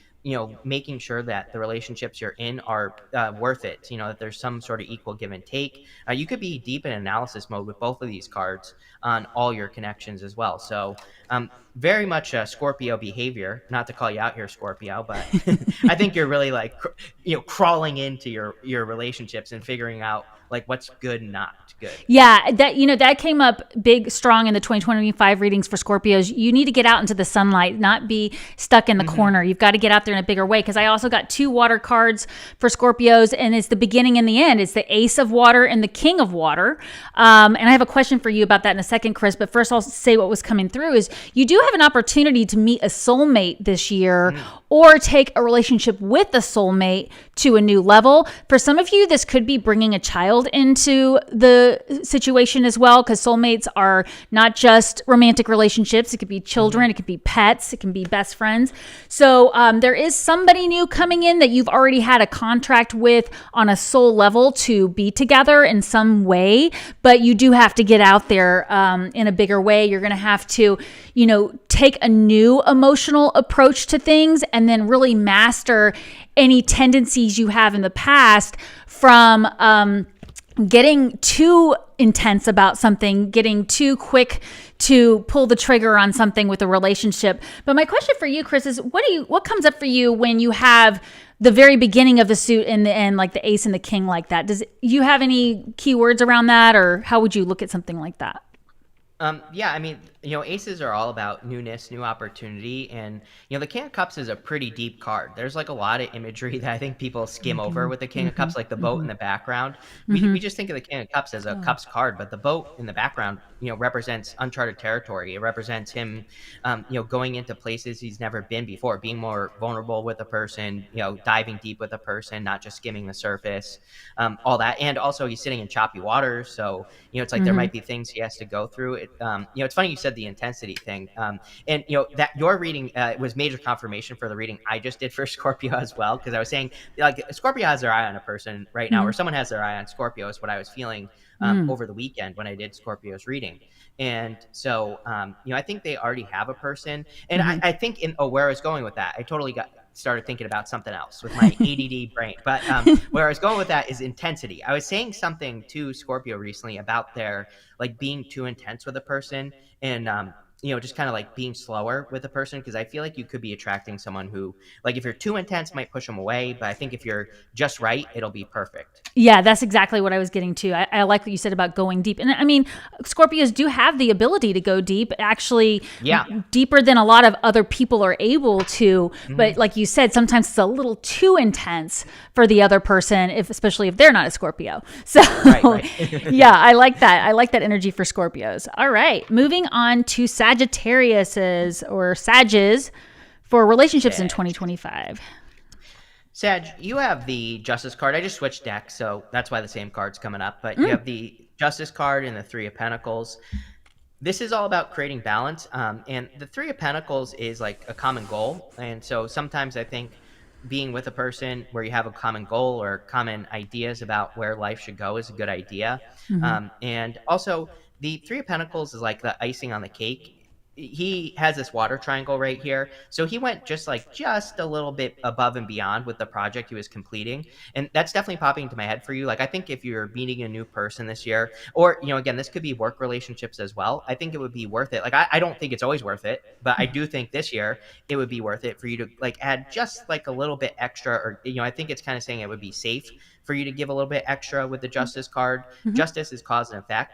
making sure that the relationships you're in are worth it, that there's some sort of equal give and take. You could be deep in analysis mode with both of these cards on all your connections as well. So very much Scorpio behavior, not to call you out here, Scorpio, but I think you're really like, crawling into your relationships and figuring out like what's good and not good. Yeah, that came up big, strong in the 2025 readings for Scorpios. You need to get out into the sunlight, not be stuck in the corner. You've got to get out there in a bigger way, because I also got two water cards for Scorpios, and it's the beginning and the end. It's the Ace of Water and the King of Water. And I have a question for you about that in a second, Chris, but first I'll say what was coming through is you do have an opportunity to meet a soulmate this year, or take a relationship with a soulmate to a new level. For some of you, this could be bringing a child into the situation as well, because soulmates are not just romantic relationships. It could be children, it could be pets, it can be best friends. So there is somebody new coming in that you've already had a contract with on a soul level to be together in some way, but you do have to get out there in a bigger way. You're going to have to, take a new emotional approach to things and then really master any tendencies you have in the past from getting too intense about something, getting too quick to pull the trigger on something with a relationship. But my question for you, Chris, is what comes up for you when you have the very beginning of the suit and the end, like the ace and the king like that? Does you have any keywords around that, or how would you look at something like that? Yeah, I mean, aces are all about newness, new opportunity. And, the King of Cups is a pretty deep card. There's like a lot of imagery that I think people skim over with the King of Cups, like the boat in the background. We just think of the King of Cups as a Cups card, but the boat in the background, represents uncharted territory. It represents him, going into places he's never been before, being more vulnerable with a person, diving deep with a person, not just skimming the surface, all that. And also he's sitting in choppy waters. So, it's like there might be things he has to go through. It's funny you said the intensity thing, and that your reading was major confirmation for the reading I just did for Scorpio as well, because I was saying like Scorpio has their eye on a person right now, or someone has their eye on Scorpio is what I was feeling over the weekend when I did Scorpio's reading. And so I think they already have a person, and I think where I was going with that, I totally started thinking about something else with my ADD brain. But where I was going with that is intensity. I was saying something to Scorpio recently about their like being too intense with a person, and just kind of like being slower with a person, because I feel like you could be attracting someone who, like, if you're too intense, might push them away. But I think if you're just right, it'll be perfect. Yeah, that's exactly what I was getting to. I like what you said about going deep. And I mean, Scorpios do have the ability to go deep, actually, deeper than a lot of other people are able to. But like you said, sometimes it's a little too intense for the other person, especially if they're not a Scorpio. So right. Yeah, I like that. I like that energy for Scorpios. All right, moving on to Sagittarius's or Sages for relationships in 2025. Sag, you have the Justice card. I just switched decks, so that's why the same card's coming up. But you have the Justice card and the Three of Pentacles. This is all about creating balance. And the Three of Pentacles is like a common goal. And so sometimes I think being with a person where you have a common goal or common ideas about where life should go is a good idea. And also, the Three of Pentacles is like the icing on the cake. He has this water triangle right here. So he went just a little bit above and beyond with the project he was completing. And that's definitely popping into my head for you. Like, I think if you're meeting a new person this year, or, again, this could be work relationships as well, I think it would be worth it. Like, I don't think it's always worth it, but I do think this year it would be worth it for you to like add just like a little bit extra, or, I think it's kind of saying it would be safe for you to give a little bit extra with the Justice card. Justice is cause and effect.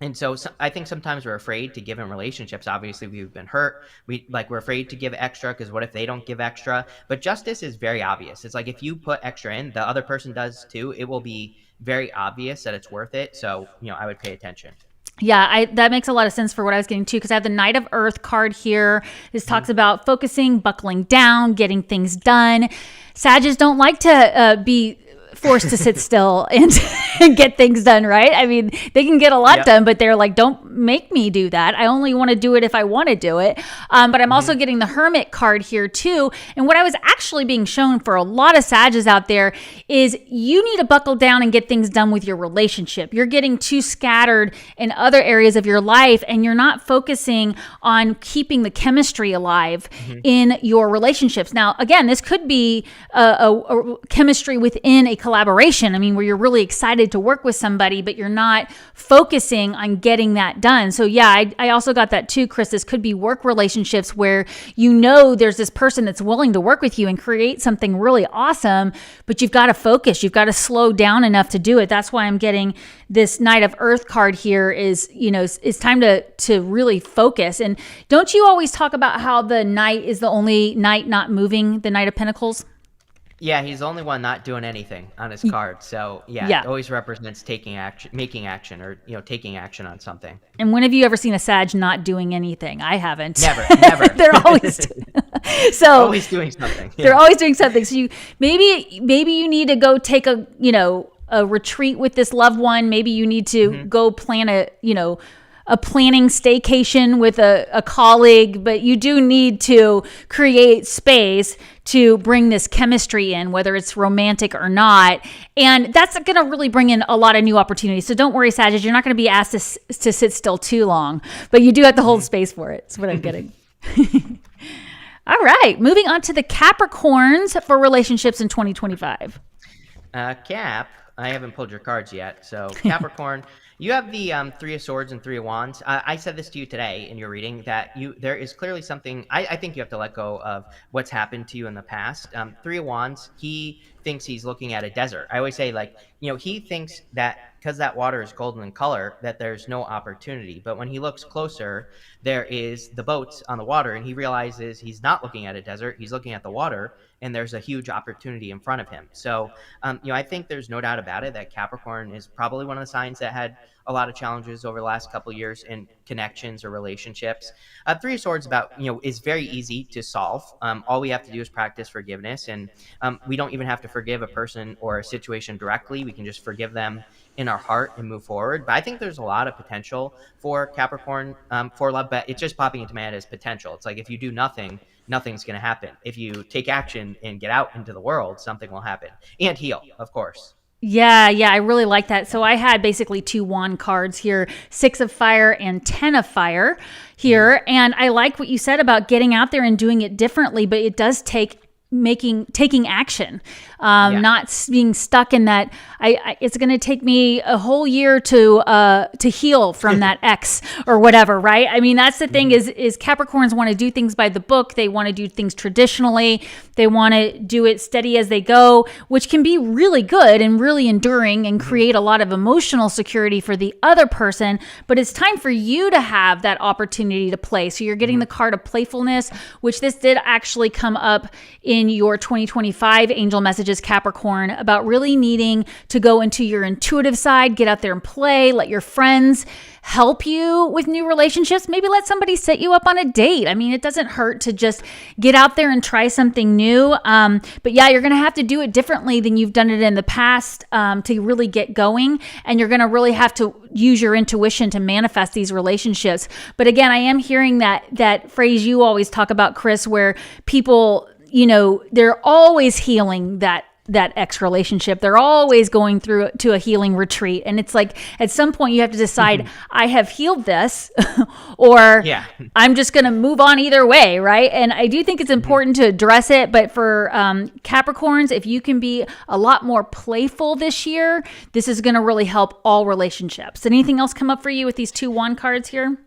And so I think sometimes we're afraid to give in relationships. Obviously, we've been hurt. We're afraid to give extra because what if they don't give extra? But justice is very obvious. It's like if you put extra in, the other person does too. It will be very obvious that it's worth it. So, I would pay attention. Yeah, that makes a lot of sense for what I was getting to, because I have the Knight of Earth card here. This talks about focusing, buckling down, getting things done. Sages don't like to be forced to sit still and get things done, right? I mean, they can get a lot done, but they're like, don't make me do that. I only want to do it if I want to do it. But I'm also getting the Hermit card here too. And what I was actually being shown for a lot of Sages out there is you need to buckle down and get things done with your relationship. You're getting too scattered in other areas of your life, and you're not focusing on keeping the chemistry alive in your relationships. Now, again, this could be a chemistry within a collaboration. I mean, where you're really excited to work with somebody, but you're not focusing on getting that done. So yeah, I also got that too, Chris. This could be work relationships where there's this person that's willing to work with you and create something really awesome, but you've got to focus. You've got to slow down enough to do it. That's why I'm getting this Knight of Earth card here is, it's time to really focus. And don't you always talk about how the Knight is the only Knight not moving, the Knight of Pentacles? Yeah, he's the only one not doing anything on his card. So yeah, it always represents taking action, making action, or taking action on something. And when have you ever seen a Sag not doing anything? I haven't. Never. They're always always doing something. Yeah. They're always doing something. So maybe you need to go take a retreat with this loved one. Maybe you need to go plan a planning staycation with a colleague, but you do need to create space to bring this chemistry in, whether it's romantic or not. And that's going to really bring in a lot of new opportunities. So don't worry, Sagittarius, you're not going to be asked to sit still too long, but you do have to hold space for it. That's what I'm getting. All right. Moving on to the Capricorns for relationships in 2025. Cap, I haven't pulled your cards yet. So Capricorn, you have the Three of Swords and Three of Wands. I said this to you today in your reading that there is clearly something. I think you have to let go of what's happened to you in the past. Three of Wands, he thinks he's looking at a desert. I always say, he thinks that because that water is golden in color, that there's no opportunity. But when he looks closer, there is the boats on the water, and he realizes he's not looking at a desert. He's looking at the water, and there's a huge opportunity in front of him. So, I think there's no doubt about it that Capricorn is probably one of the signs that had a lot of challenges over the last couple of years in connections or relationships. Three of Swords is very easy to solve. All we have to do is practice forgiveness, and we don't even have to forgive a person or a situation directly. We can just forgive them in our heart and move forward. But I think there's a lot of potential for Capricorn for love, but it's just popping into my head as potential. It's like if you do nothing, nothing's going to happen. If you take action and get out into the world, something will happen. And heal, of course. Yeah, I really like that. So I had basically 2 wand cards here, 6 of fire and 10 of fire here. And I like what you said about getting out there and doing it differently, but it does take taking action, not being stuck in that. It's going to take me a whole year to heal from that ex or whatever, right? I mean, that's the thing is Capricorns want to do things by the book. They want to do things traditionally. They want to do it steady as they go, which can be really good and really enduring and create a lot of emotional security for the other person. But it's time for you to have that opportunity to play. So you're getting the card of playfulness, which this did actually come up in your 2025 angel messages, Capricorn, about really needing to go into your intuitive side, get out there and play, let your friends help you with new relationships. Maybe let somebody set you up on a date. I mean, it doesn't hurt to just get out there and try something new. But yeah, you're going to have to do it differently than you've done it in the past to really get going. And you're going to really have to use your intuition to manifest these relationships. But again, I am hearing that phrase you always talk about, Chris, where people, they're always healing that ex relationship. They're always going through to a healing retreat. And it's like, at some point you have to decide, I have healed this or I'm just going to move on either way. Right. And I do think it's important to address it. But for Capricorns, if you can be a lot more playful this year, this is going to really help all relationships. Anything else come up for you with these 2 wand cards here?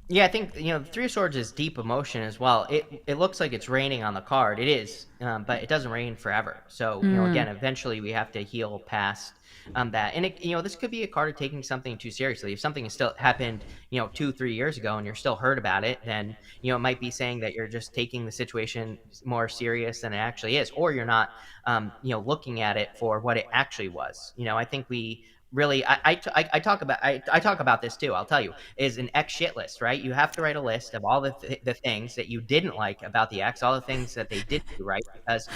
Yeah, I think, the Three of Swords is deep emotion as well. It looks like it's raining on the card. It is, but it doesn't rain forever. So, again, eventually we have to heal past that. And, this could be a card of taking something too seriously. If something has still happened, 2-3 years ago and you're still hurt about it, then, it might be saying that you're just taking the situation more serious than it actually is. Or you're not, looking at it for what it actually was. I think we... Really, I talk about this too. I'll tell you, is an ex shit list, right? You have to write a list of all the things that you didn't like about the ex, all the things that they did do right. Because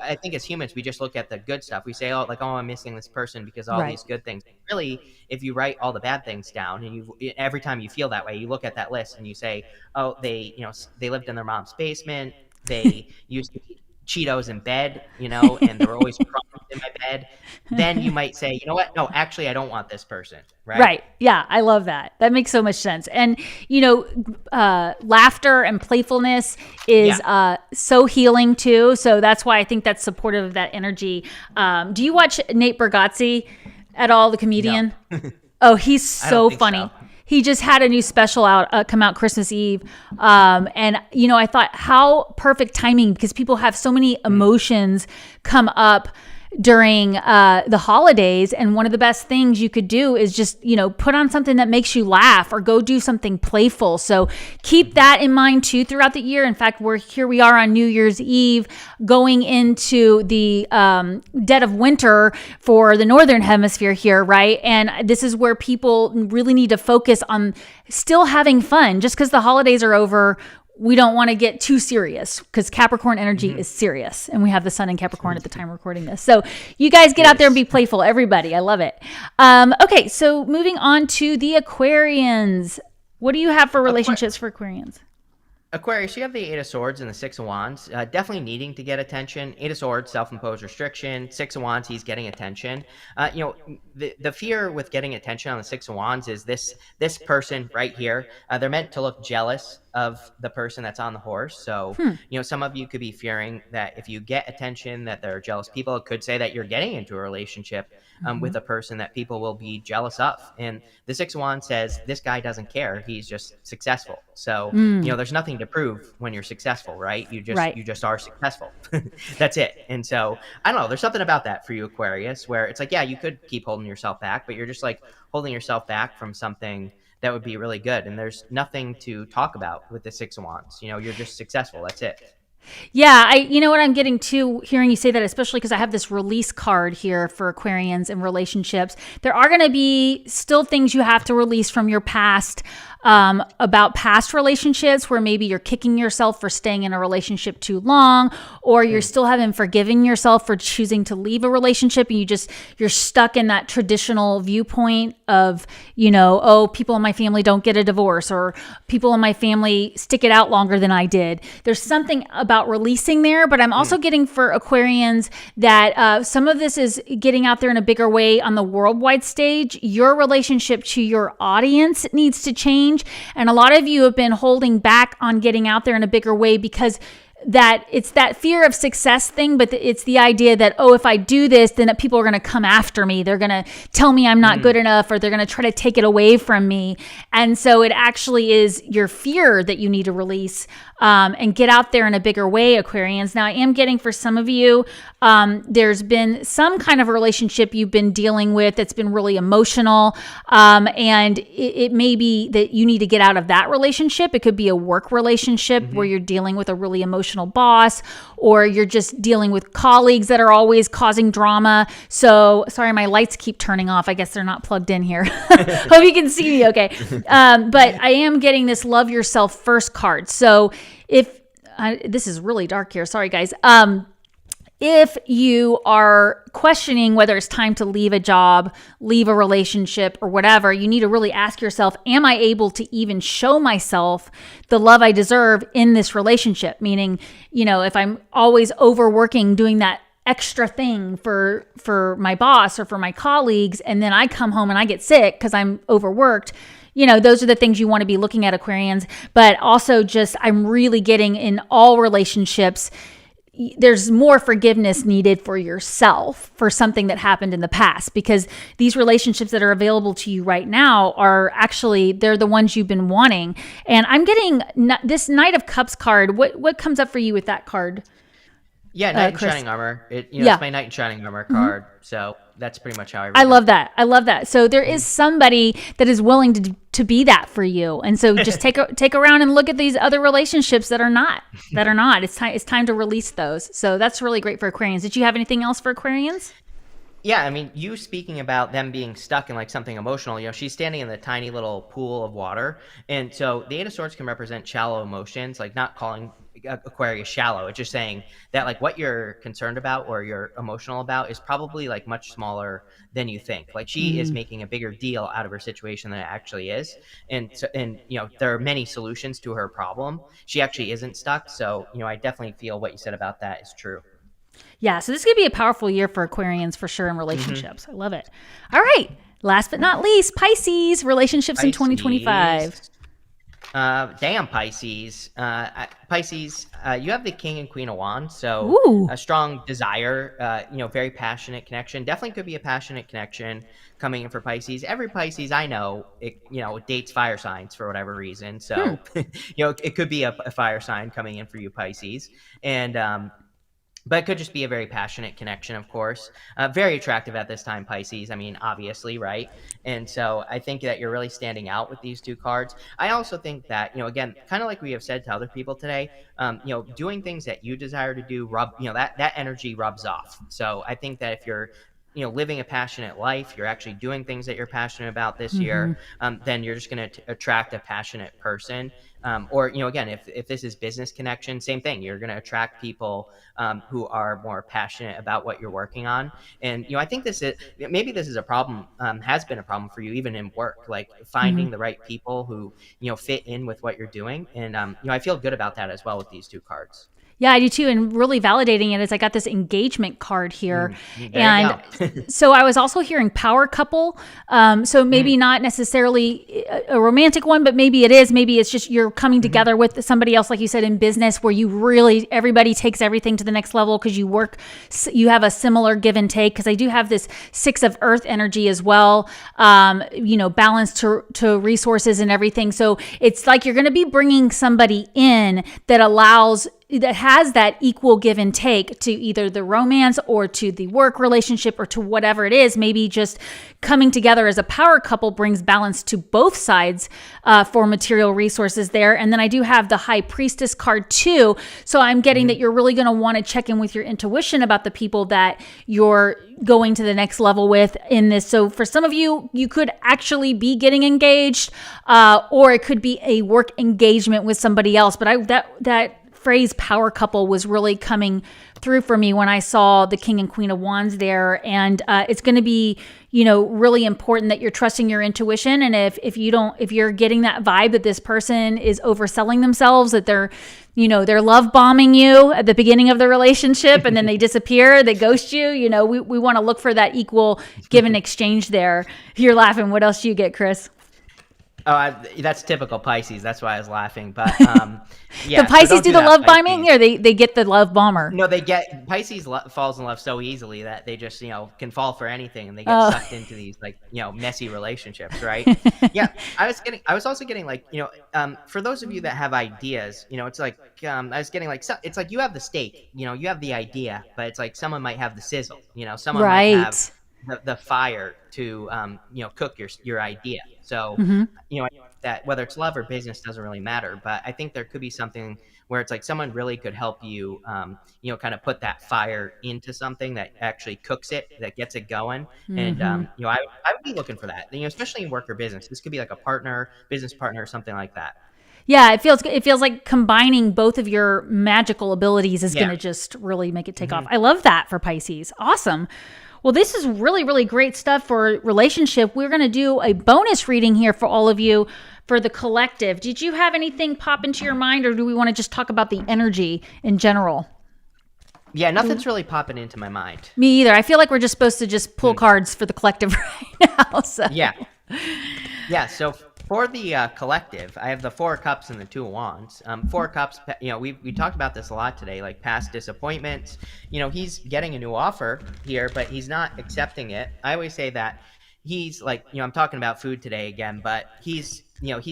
I think as humans, we just look at the good stuff. We say, oh, I'm missing this person because of all these good things. Really, if you write all the bad things down, and every time you feel that way, you look at that list and you say, oh, they lived in their mom's basement. They used to eat Cheetos in bed, and there were always crumbs in my bed. Then you might say, you know what? No, actually, I don't want this person. Right. Yeah. I love that. That makes so much sense. And, laughter and playfulness is so healing too. So that's why I think that's supportive of that energy. Do you watch Nate Bargatze at all, the comedian? No. Oh, he's so funny. So. He just had a new special come out Christmas Eve. And, I thought how perfect timing, because people have so many emotions come up during the holidays. And one of the best things you could do is just, put on something that makes you laugh or go do something playful. So keep that in mind too throughout the year. In fact, we are on New Year's Eve going into the dead of winter for the Northern Hemisphere here, right? And this is where people really need to focus on still having fun. Just because the holidays are over, we don't want to get too serious because Capricorn energy is serious. And we have the sun in Capricorn at the time recording this. So you guys get out there and be playful, everybody. I love it. Okay, so moving on to the Aquarians. What do you have for relationships for Aquarians? Aquarius, you have the Eight of Swords and the Six of Wands. Definitely needing to get attention. Eight of Swords, self-imposed restriction. Six of Wands, he's getting attention. The fear with getting attention on the Six of Wands is this person right here. They're meant to look jealous of the person that's on the horse. So, some of you could be fearing that if you get attention, that they're jealous people. It could say that you're getting into a relationship with a person that people will be jealous of. And the Six of Wands says this guy doesn't care. He's just successful. So, there's nothing to prove when you're successful, right? You just are successful. That's it. And so, I don't know. There's something about that for you, Aquarius, where it's like, yeah, you could keep holding yourself back, but you're just like holding yourself back from something that would be really good. And there's nothing to talk about with the Six of Wands. You're just successful. That's it. Yeah, you know what I'm getting to hearing you say that, especially because I have this release card here for Aquarians and relationships. There are going to be still things you have to release from your past, about past relationships where maybe you're kicking yourself for staying in a relationship too long, or you're still haven't forgiven yourself for choosing to leave a relationship, and you're stuck in that traditional viewpoint of, people in my family don't get a divorce, or people in my family stick it out longer than I did. There's something about releasing there, but I'm also getting for Aquarians that some of this is getting out there in a bigger way on the worldwide stage. Your relationship to your audience needs to change. And a lot of you have been holding back on getting out there in a bigger way because that it's that fear of success thing, but it's the idea that, if I do this, then that people are going to come after me. They're going to tell me I'm not good enough, or they're going to try to take it away from me. And so it actually is your fear that you need to release and get out there in a bigger way, Aquarians. Now, I am getting for some of you, there's been some kind of a relationship you've been dealing with that's been really emotional. And it may be that you need to get out of that relationship. It could be a work relationship where you're dealing with a really emotional boss, or you're just dealing with colleagues that are always causing drama. So sorry, my lights keep turning off. I guess they're not plugged in here. Hope you can see me okay. But I am getting this love yourself first card. So if this is really dark here, sorry guys. If you are questioning whether it's time to leave a job, leave a relationship, or whatever, you need to really ask yourself, am I able to even show myself the love I deserve in this relationship? Meaning, if I'm always overworking, doing that extra thing for my boss or for my colleagues, and then I come home and I get sick because I'm overworked, those are the things you want to be looking at, Aquarians. But also just, I'm really getting in all relationships, there's more forgiveness needed for yourself for something that happened in the past, because these relationships that are available to you right now are actually, they're the ones you've been wanting. And I'm getting this Knight of Cups card. What comes up for you with that card? Yeah, Knight in Shining Armor. It's my Knight in Shining Armor card. So that's pretty much how I read it. I love that. So there is somebody that is willing to be that for you. And so just take a round and look at these other relationships that are not. It's time to release those. So that's really great for Aquarians. Did you have anything else for Aquarians? Yeah, I mean, you speaking about them being stuck in like something emotional, she's standing in the tiny little pool of water. And so the Eight of Swords can represent shallow emotions, like not calling Aquarius shallow. It's just saying that like what you're concerned about or you're emotional about is probably like much smaller than you think. Like she is making a bigger deal out of her situation than it actually is. And there are many solutions to her problem. She actually isn't stuck. So, I definitely feel what you said about that is true. Yeah, so this could be a powerful year for Aquarians for sure in relationships. I love it. All right. Last but not least, Pisces, relationships in 2025. Damn, Pisces. Pisces, you have the King and Queen of Wands, so a strong desire, very passionate connection. Definitely could be a passionate connection coming in for Pisces. Every Pisces I know, it dates fire signs for whatever reason. So, it could be a fire sign coming in for you, Pisces. And But it could just be a very passionate connection, of course. Very attractive at this time, Pisces. I mean, obviously, right? And so I think that you're really standing out with these two cards. I also think that, again, kind of like we have said to other people today, doing things that you desire to do, that energy rubs off. So I think that if you're living a passionate life, you're actually doing things that you're passionate about this year, then you're just going to attract a passionate person. Or, again, if this is business connection, same thing. You're going to attract people who are more passionate about what you're working on. And, I think maybe this is a problem, has been a problem for you, even in work, like finding the right people who, fit in with what you're doing. And, I feel good about that as well with these two cards. Yeah, I do too. And really validating it is I got this engagement card here. And so I was also hearing power couple. So maybe not necessarily a romantic one, but maybe it is. Maybe it's just you're coming together with somebody else, like you said, in business where you really, everybody takes everything to the next level because you have a similar give and take. Because I do have this 6 of Earth energy as well, balance to resources and everything. So it's like you're going to be bringing somebody in that has that equal give and take to either the romance or to the work relationship or to whatever it is. Maybe just coming together as a power couple brings balance to both sides for material resources there. And then I do have the High Priestess card too. So I'm getting that you're really going to want to check in with your intuition about the people that you're going to the next level with in this. So for some of you, you could actually be getting engaged or it could be a work engagement with somebody else. But that phrase power couple was really coming through for me when I saw the King and Queen of Wands there. And it's going to be, really important that you're trusting your intuition. And if you're getting that vibe that this person is overselling themselves, that they're love bombing you at the beginning of the relationship and then they disappear, they ghost you, we want to look for that equal give and exchange there. You're laughing. What else do you get, Chris? Oh, that's typical Pisces. That's why I was laughing. But yeah, the Pisces do the love bombing, or they get the love bomber. No, Pisces falls in love so easily that they just can fall for anything, and they get sucked into these messy relationships, right? Yeah, I was also getting for those of you that have ideas, it's like I was getting it's like you have the steak, you have the idea, but it's like someone might have the sizzle, someone might have the fire to cook your idea. So I think that whether it's love or business doesn't really matter, but I think there could be something where it's like someone really could help you kind of put that fire into something that actually cooks it, that gets it going. And I would be looking for that, especially in work or business. This could be like a business partner or something like that. Yeah, it feels like combining both of your magical abilities is going to just really make it take off. I love that for Pisces. Awesome. Well, this is really, really great stuff for relationship. We're going to do a bonus reading here for all of you for the collective. Did you have anything pop into your mind, or do we want to just talk about the energy in general? Yeah, nothing's really popping into my mind. Me either. I feel like we're just supposed to just pull cards for the collective right now. So. Yeah. So for the collective, I have the 4 of Cups and the 2 of Wands. 4 of Cups, we talked about this a lot today, like past disappointments. He's getting a new offer here, but he's not accepting it. I always say that he's like, I'm talking about food today again, but he's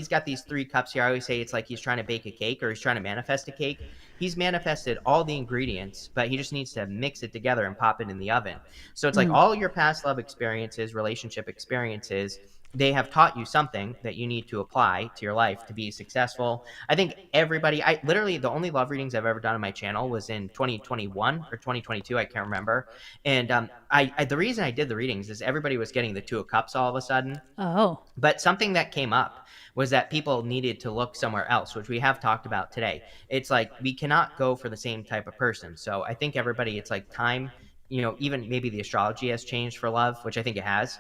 got these 3 cups here. I always say it's like he's trying to bake a cake or he's trying to manifest a cake. He's manifested all the ingredients, but he just needs to mix it together and pop it in the oven. So it's like all your past love experiences, relationship experiences, they have taught you something that you need to apply to your life to be successful. I think literally the only love readings I've ever done on my channel was in 2021 or 2022. I can't remember. And the reason I did the readings is everybody was getting the 2 of Cups all of a sudden. Oh. But something that came up was that people needed to look somewhere else, which we have talked about today. It's like we cannot go for the same type of person. So I think everybody, it's like time. Even maybe the astrology has changed for love, which I think it has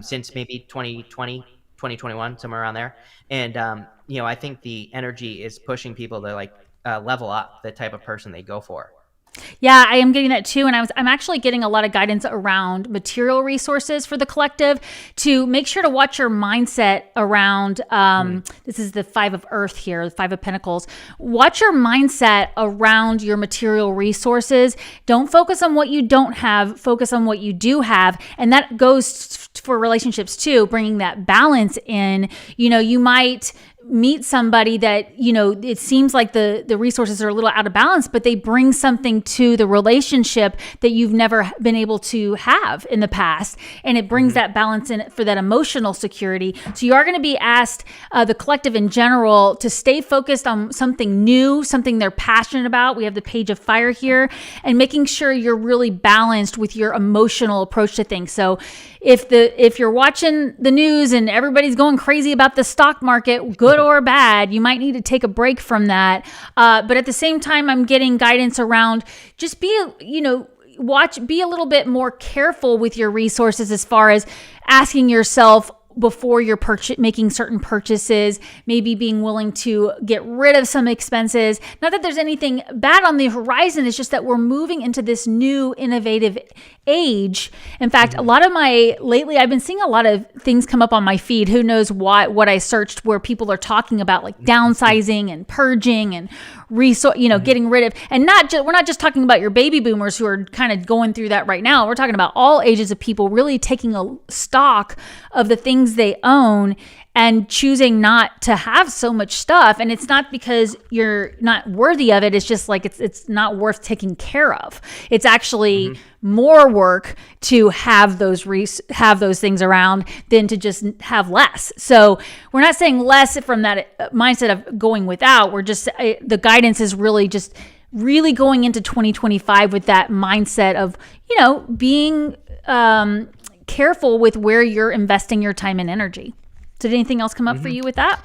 since maybe 2020, 2021, somewhere around there. And, I think the energy is pushing people to level up the type of person they go for. Yeah, I am getting that too. And I'm actually getting a lot of guidance around material resources for the collective to make sure to watch your mindset around, this is the 5 of Earth here, the 5 of Pentacles. Watch your mindset around your material resources. Don't focus on what you don't have, focus on what you do have. And that goes for relationships too, bringing that balance in. You might meet somebody that, you know, it seems like the resources are a little out of balance, but they bring something to the relationship that you've never been able to have in the past. And it brings that balance in for that emotional security. So you are going to be asked, the collective in general, to stay focused on something new, something they're passionate about. We have the Page of Fire here, and making sure you're really balanced with your emotional approach to things. So if you're watching the news and everybody's going crazy about the stock market, good or bad, you might need to take a break from that. But at the same time, I'm getting guidance around just be a little bit more careful with your resources, as far as asking yourself before you're making certain purchases, maybe being willing to get rid of some expenses. Not that there's anything bad on the horizon, it's just that we're moving into this new innovative age. In fact, lately I've been seeing a lot of things come up on my feed. Who knows what I searched, where people are talking about like downsizing and purging and getting rid of, and we're not just talking about your baby boomers who are kind of going through that right now. We're talking about all ages of people really taking a stock of the things they own and choosing not to have so much stuff. And it's not because you're not worthy of it. It's just like it's not worth taking care of. It's actually more work to have those things around than to just have less. So we're not saying less from that mindset of going without. We're just, the guidance is really just really going into 2025 with that mindset of, being careful with where you're investing your time and energy. Did anything else come up for you with that?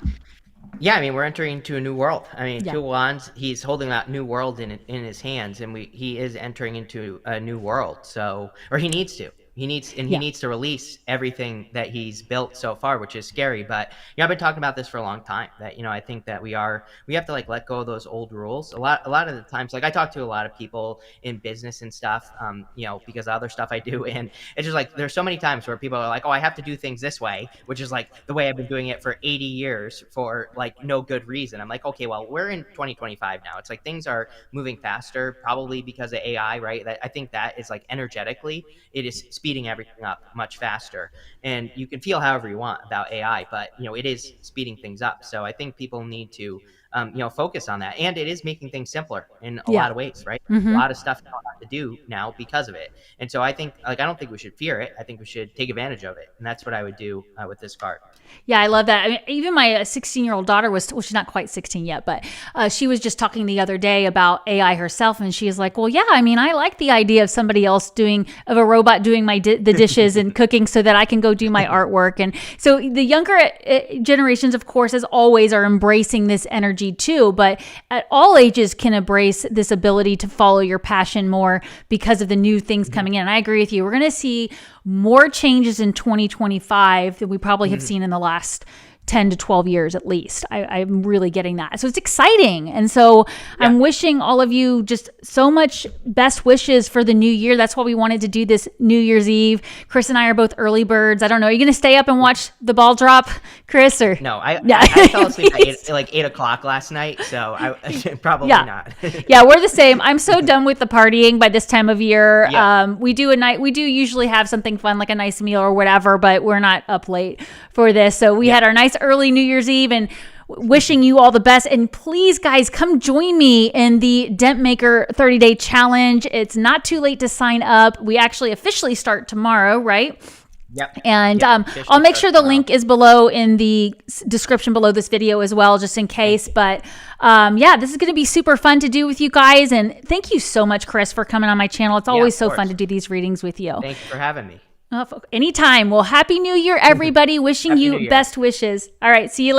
Yeah, I mean, we're entering into a new world. I mean, Two of Wands, he's holding that new world in his hands, and he is entering into a new world. So, or he needs to. He needs to release everything that he's built so far, which is scary. But I've been talking about this for a long time. That I think that we have to like let go of those old rules. A lot of the times, like I talk to a lot of people in business and stuff, because of other stuff I do, and it's just like there's so many times where people are like, oh, I have to do things this way, which is like the way I've been doing it for 80 years for like no good reason. I'm like, okay, well, we're in 2025 now. It's like things are moving faster, probably because of AI, right? I think that is like energetically, it is speeding everything up much faster, and you can feel however you want about AI, but it is speeding things up. So I think people need to focus on that, and it is making things simpler in a lot of ways, right? A lot of stuff you don't have to do now because of it. And so I think I don't think we should fear it. I think we should take advantage of it, and that's what I would do with this card. Yeah, I love that. I mean, even my 16-year-old daughter she's not quite 16 yet, but she was just talking the other day about AI herself, and she is like, well, yeah, I mean, I like the idea of somebody else of a robot doing the dishes and cooking so that I can go do my artwork. And so the younger generations, of course, as always, are embracing this energy too, but at all ages can embrace this ability to follow your passion more because of the new things coming in. And I agree with you. We're going to see more changes in 2025 than we probably have seen in the last 10 to 12 years at least. I'm really getting that. So it's exciting. And so I'm wishing all of you just so much best wishes for the new year. That's why we wanted to do this New Year's Eve. Chris and I are both early birds. I don't know. Are you going to stay up and watch the ball drop, Chris? Or no, I fell asleep at 8 o'clock last night. So I probably not. Yeah, we're the same. I'm so done with the partying by this time of year. We do usually have something fun, like a nice meal or whatever, but we're not up late for this. So we had our nice early New Year's Eve, and wishing you all the best. And please, guys, come join me in the Dent Maker 30-day challenge. It's not too late to sign up. We actually officially start tomorrow, right? Yep. And I'll make sure the link is below in the description below this video as well, just in case. But this is going to be super fun to do with you guys. And thank you so much, Chris, for coming on my channel. It's always so fun to do these readings with you. Thanks for having me. Anytime. Well, Happy New Year, everybody. Wishing you best wishes. All right. See you later.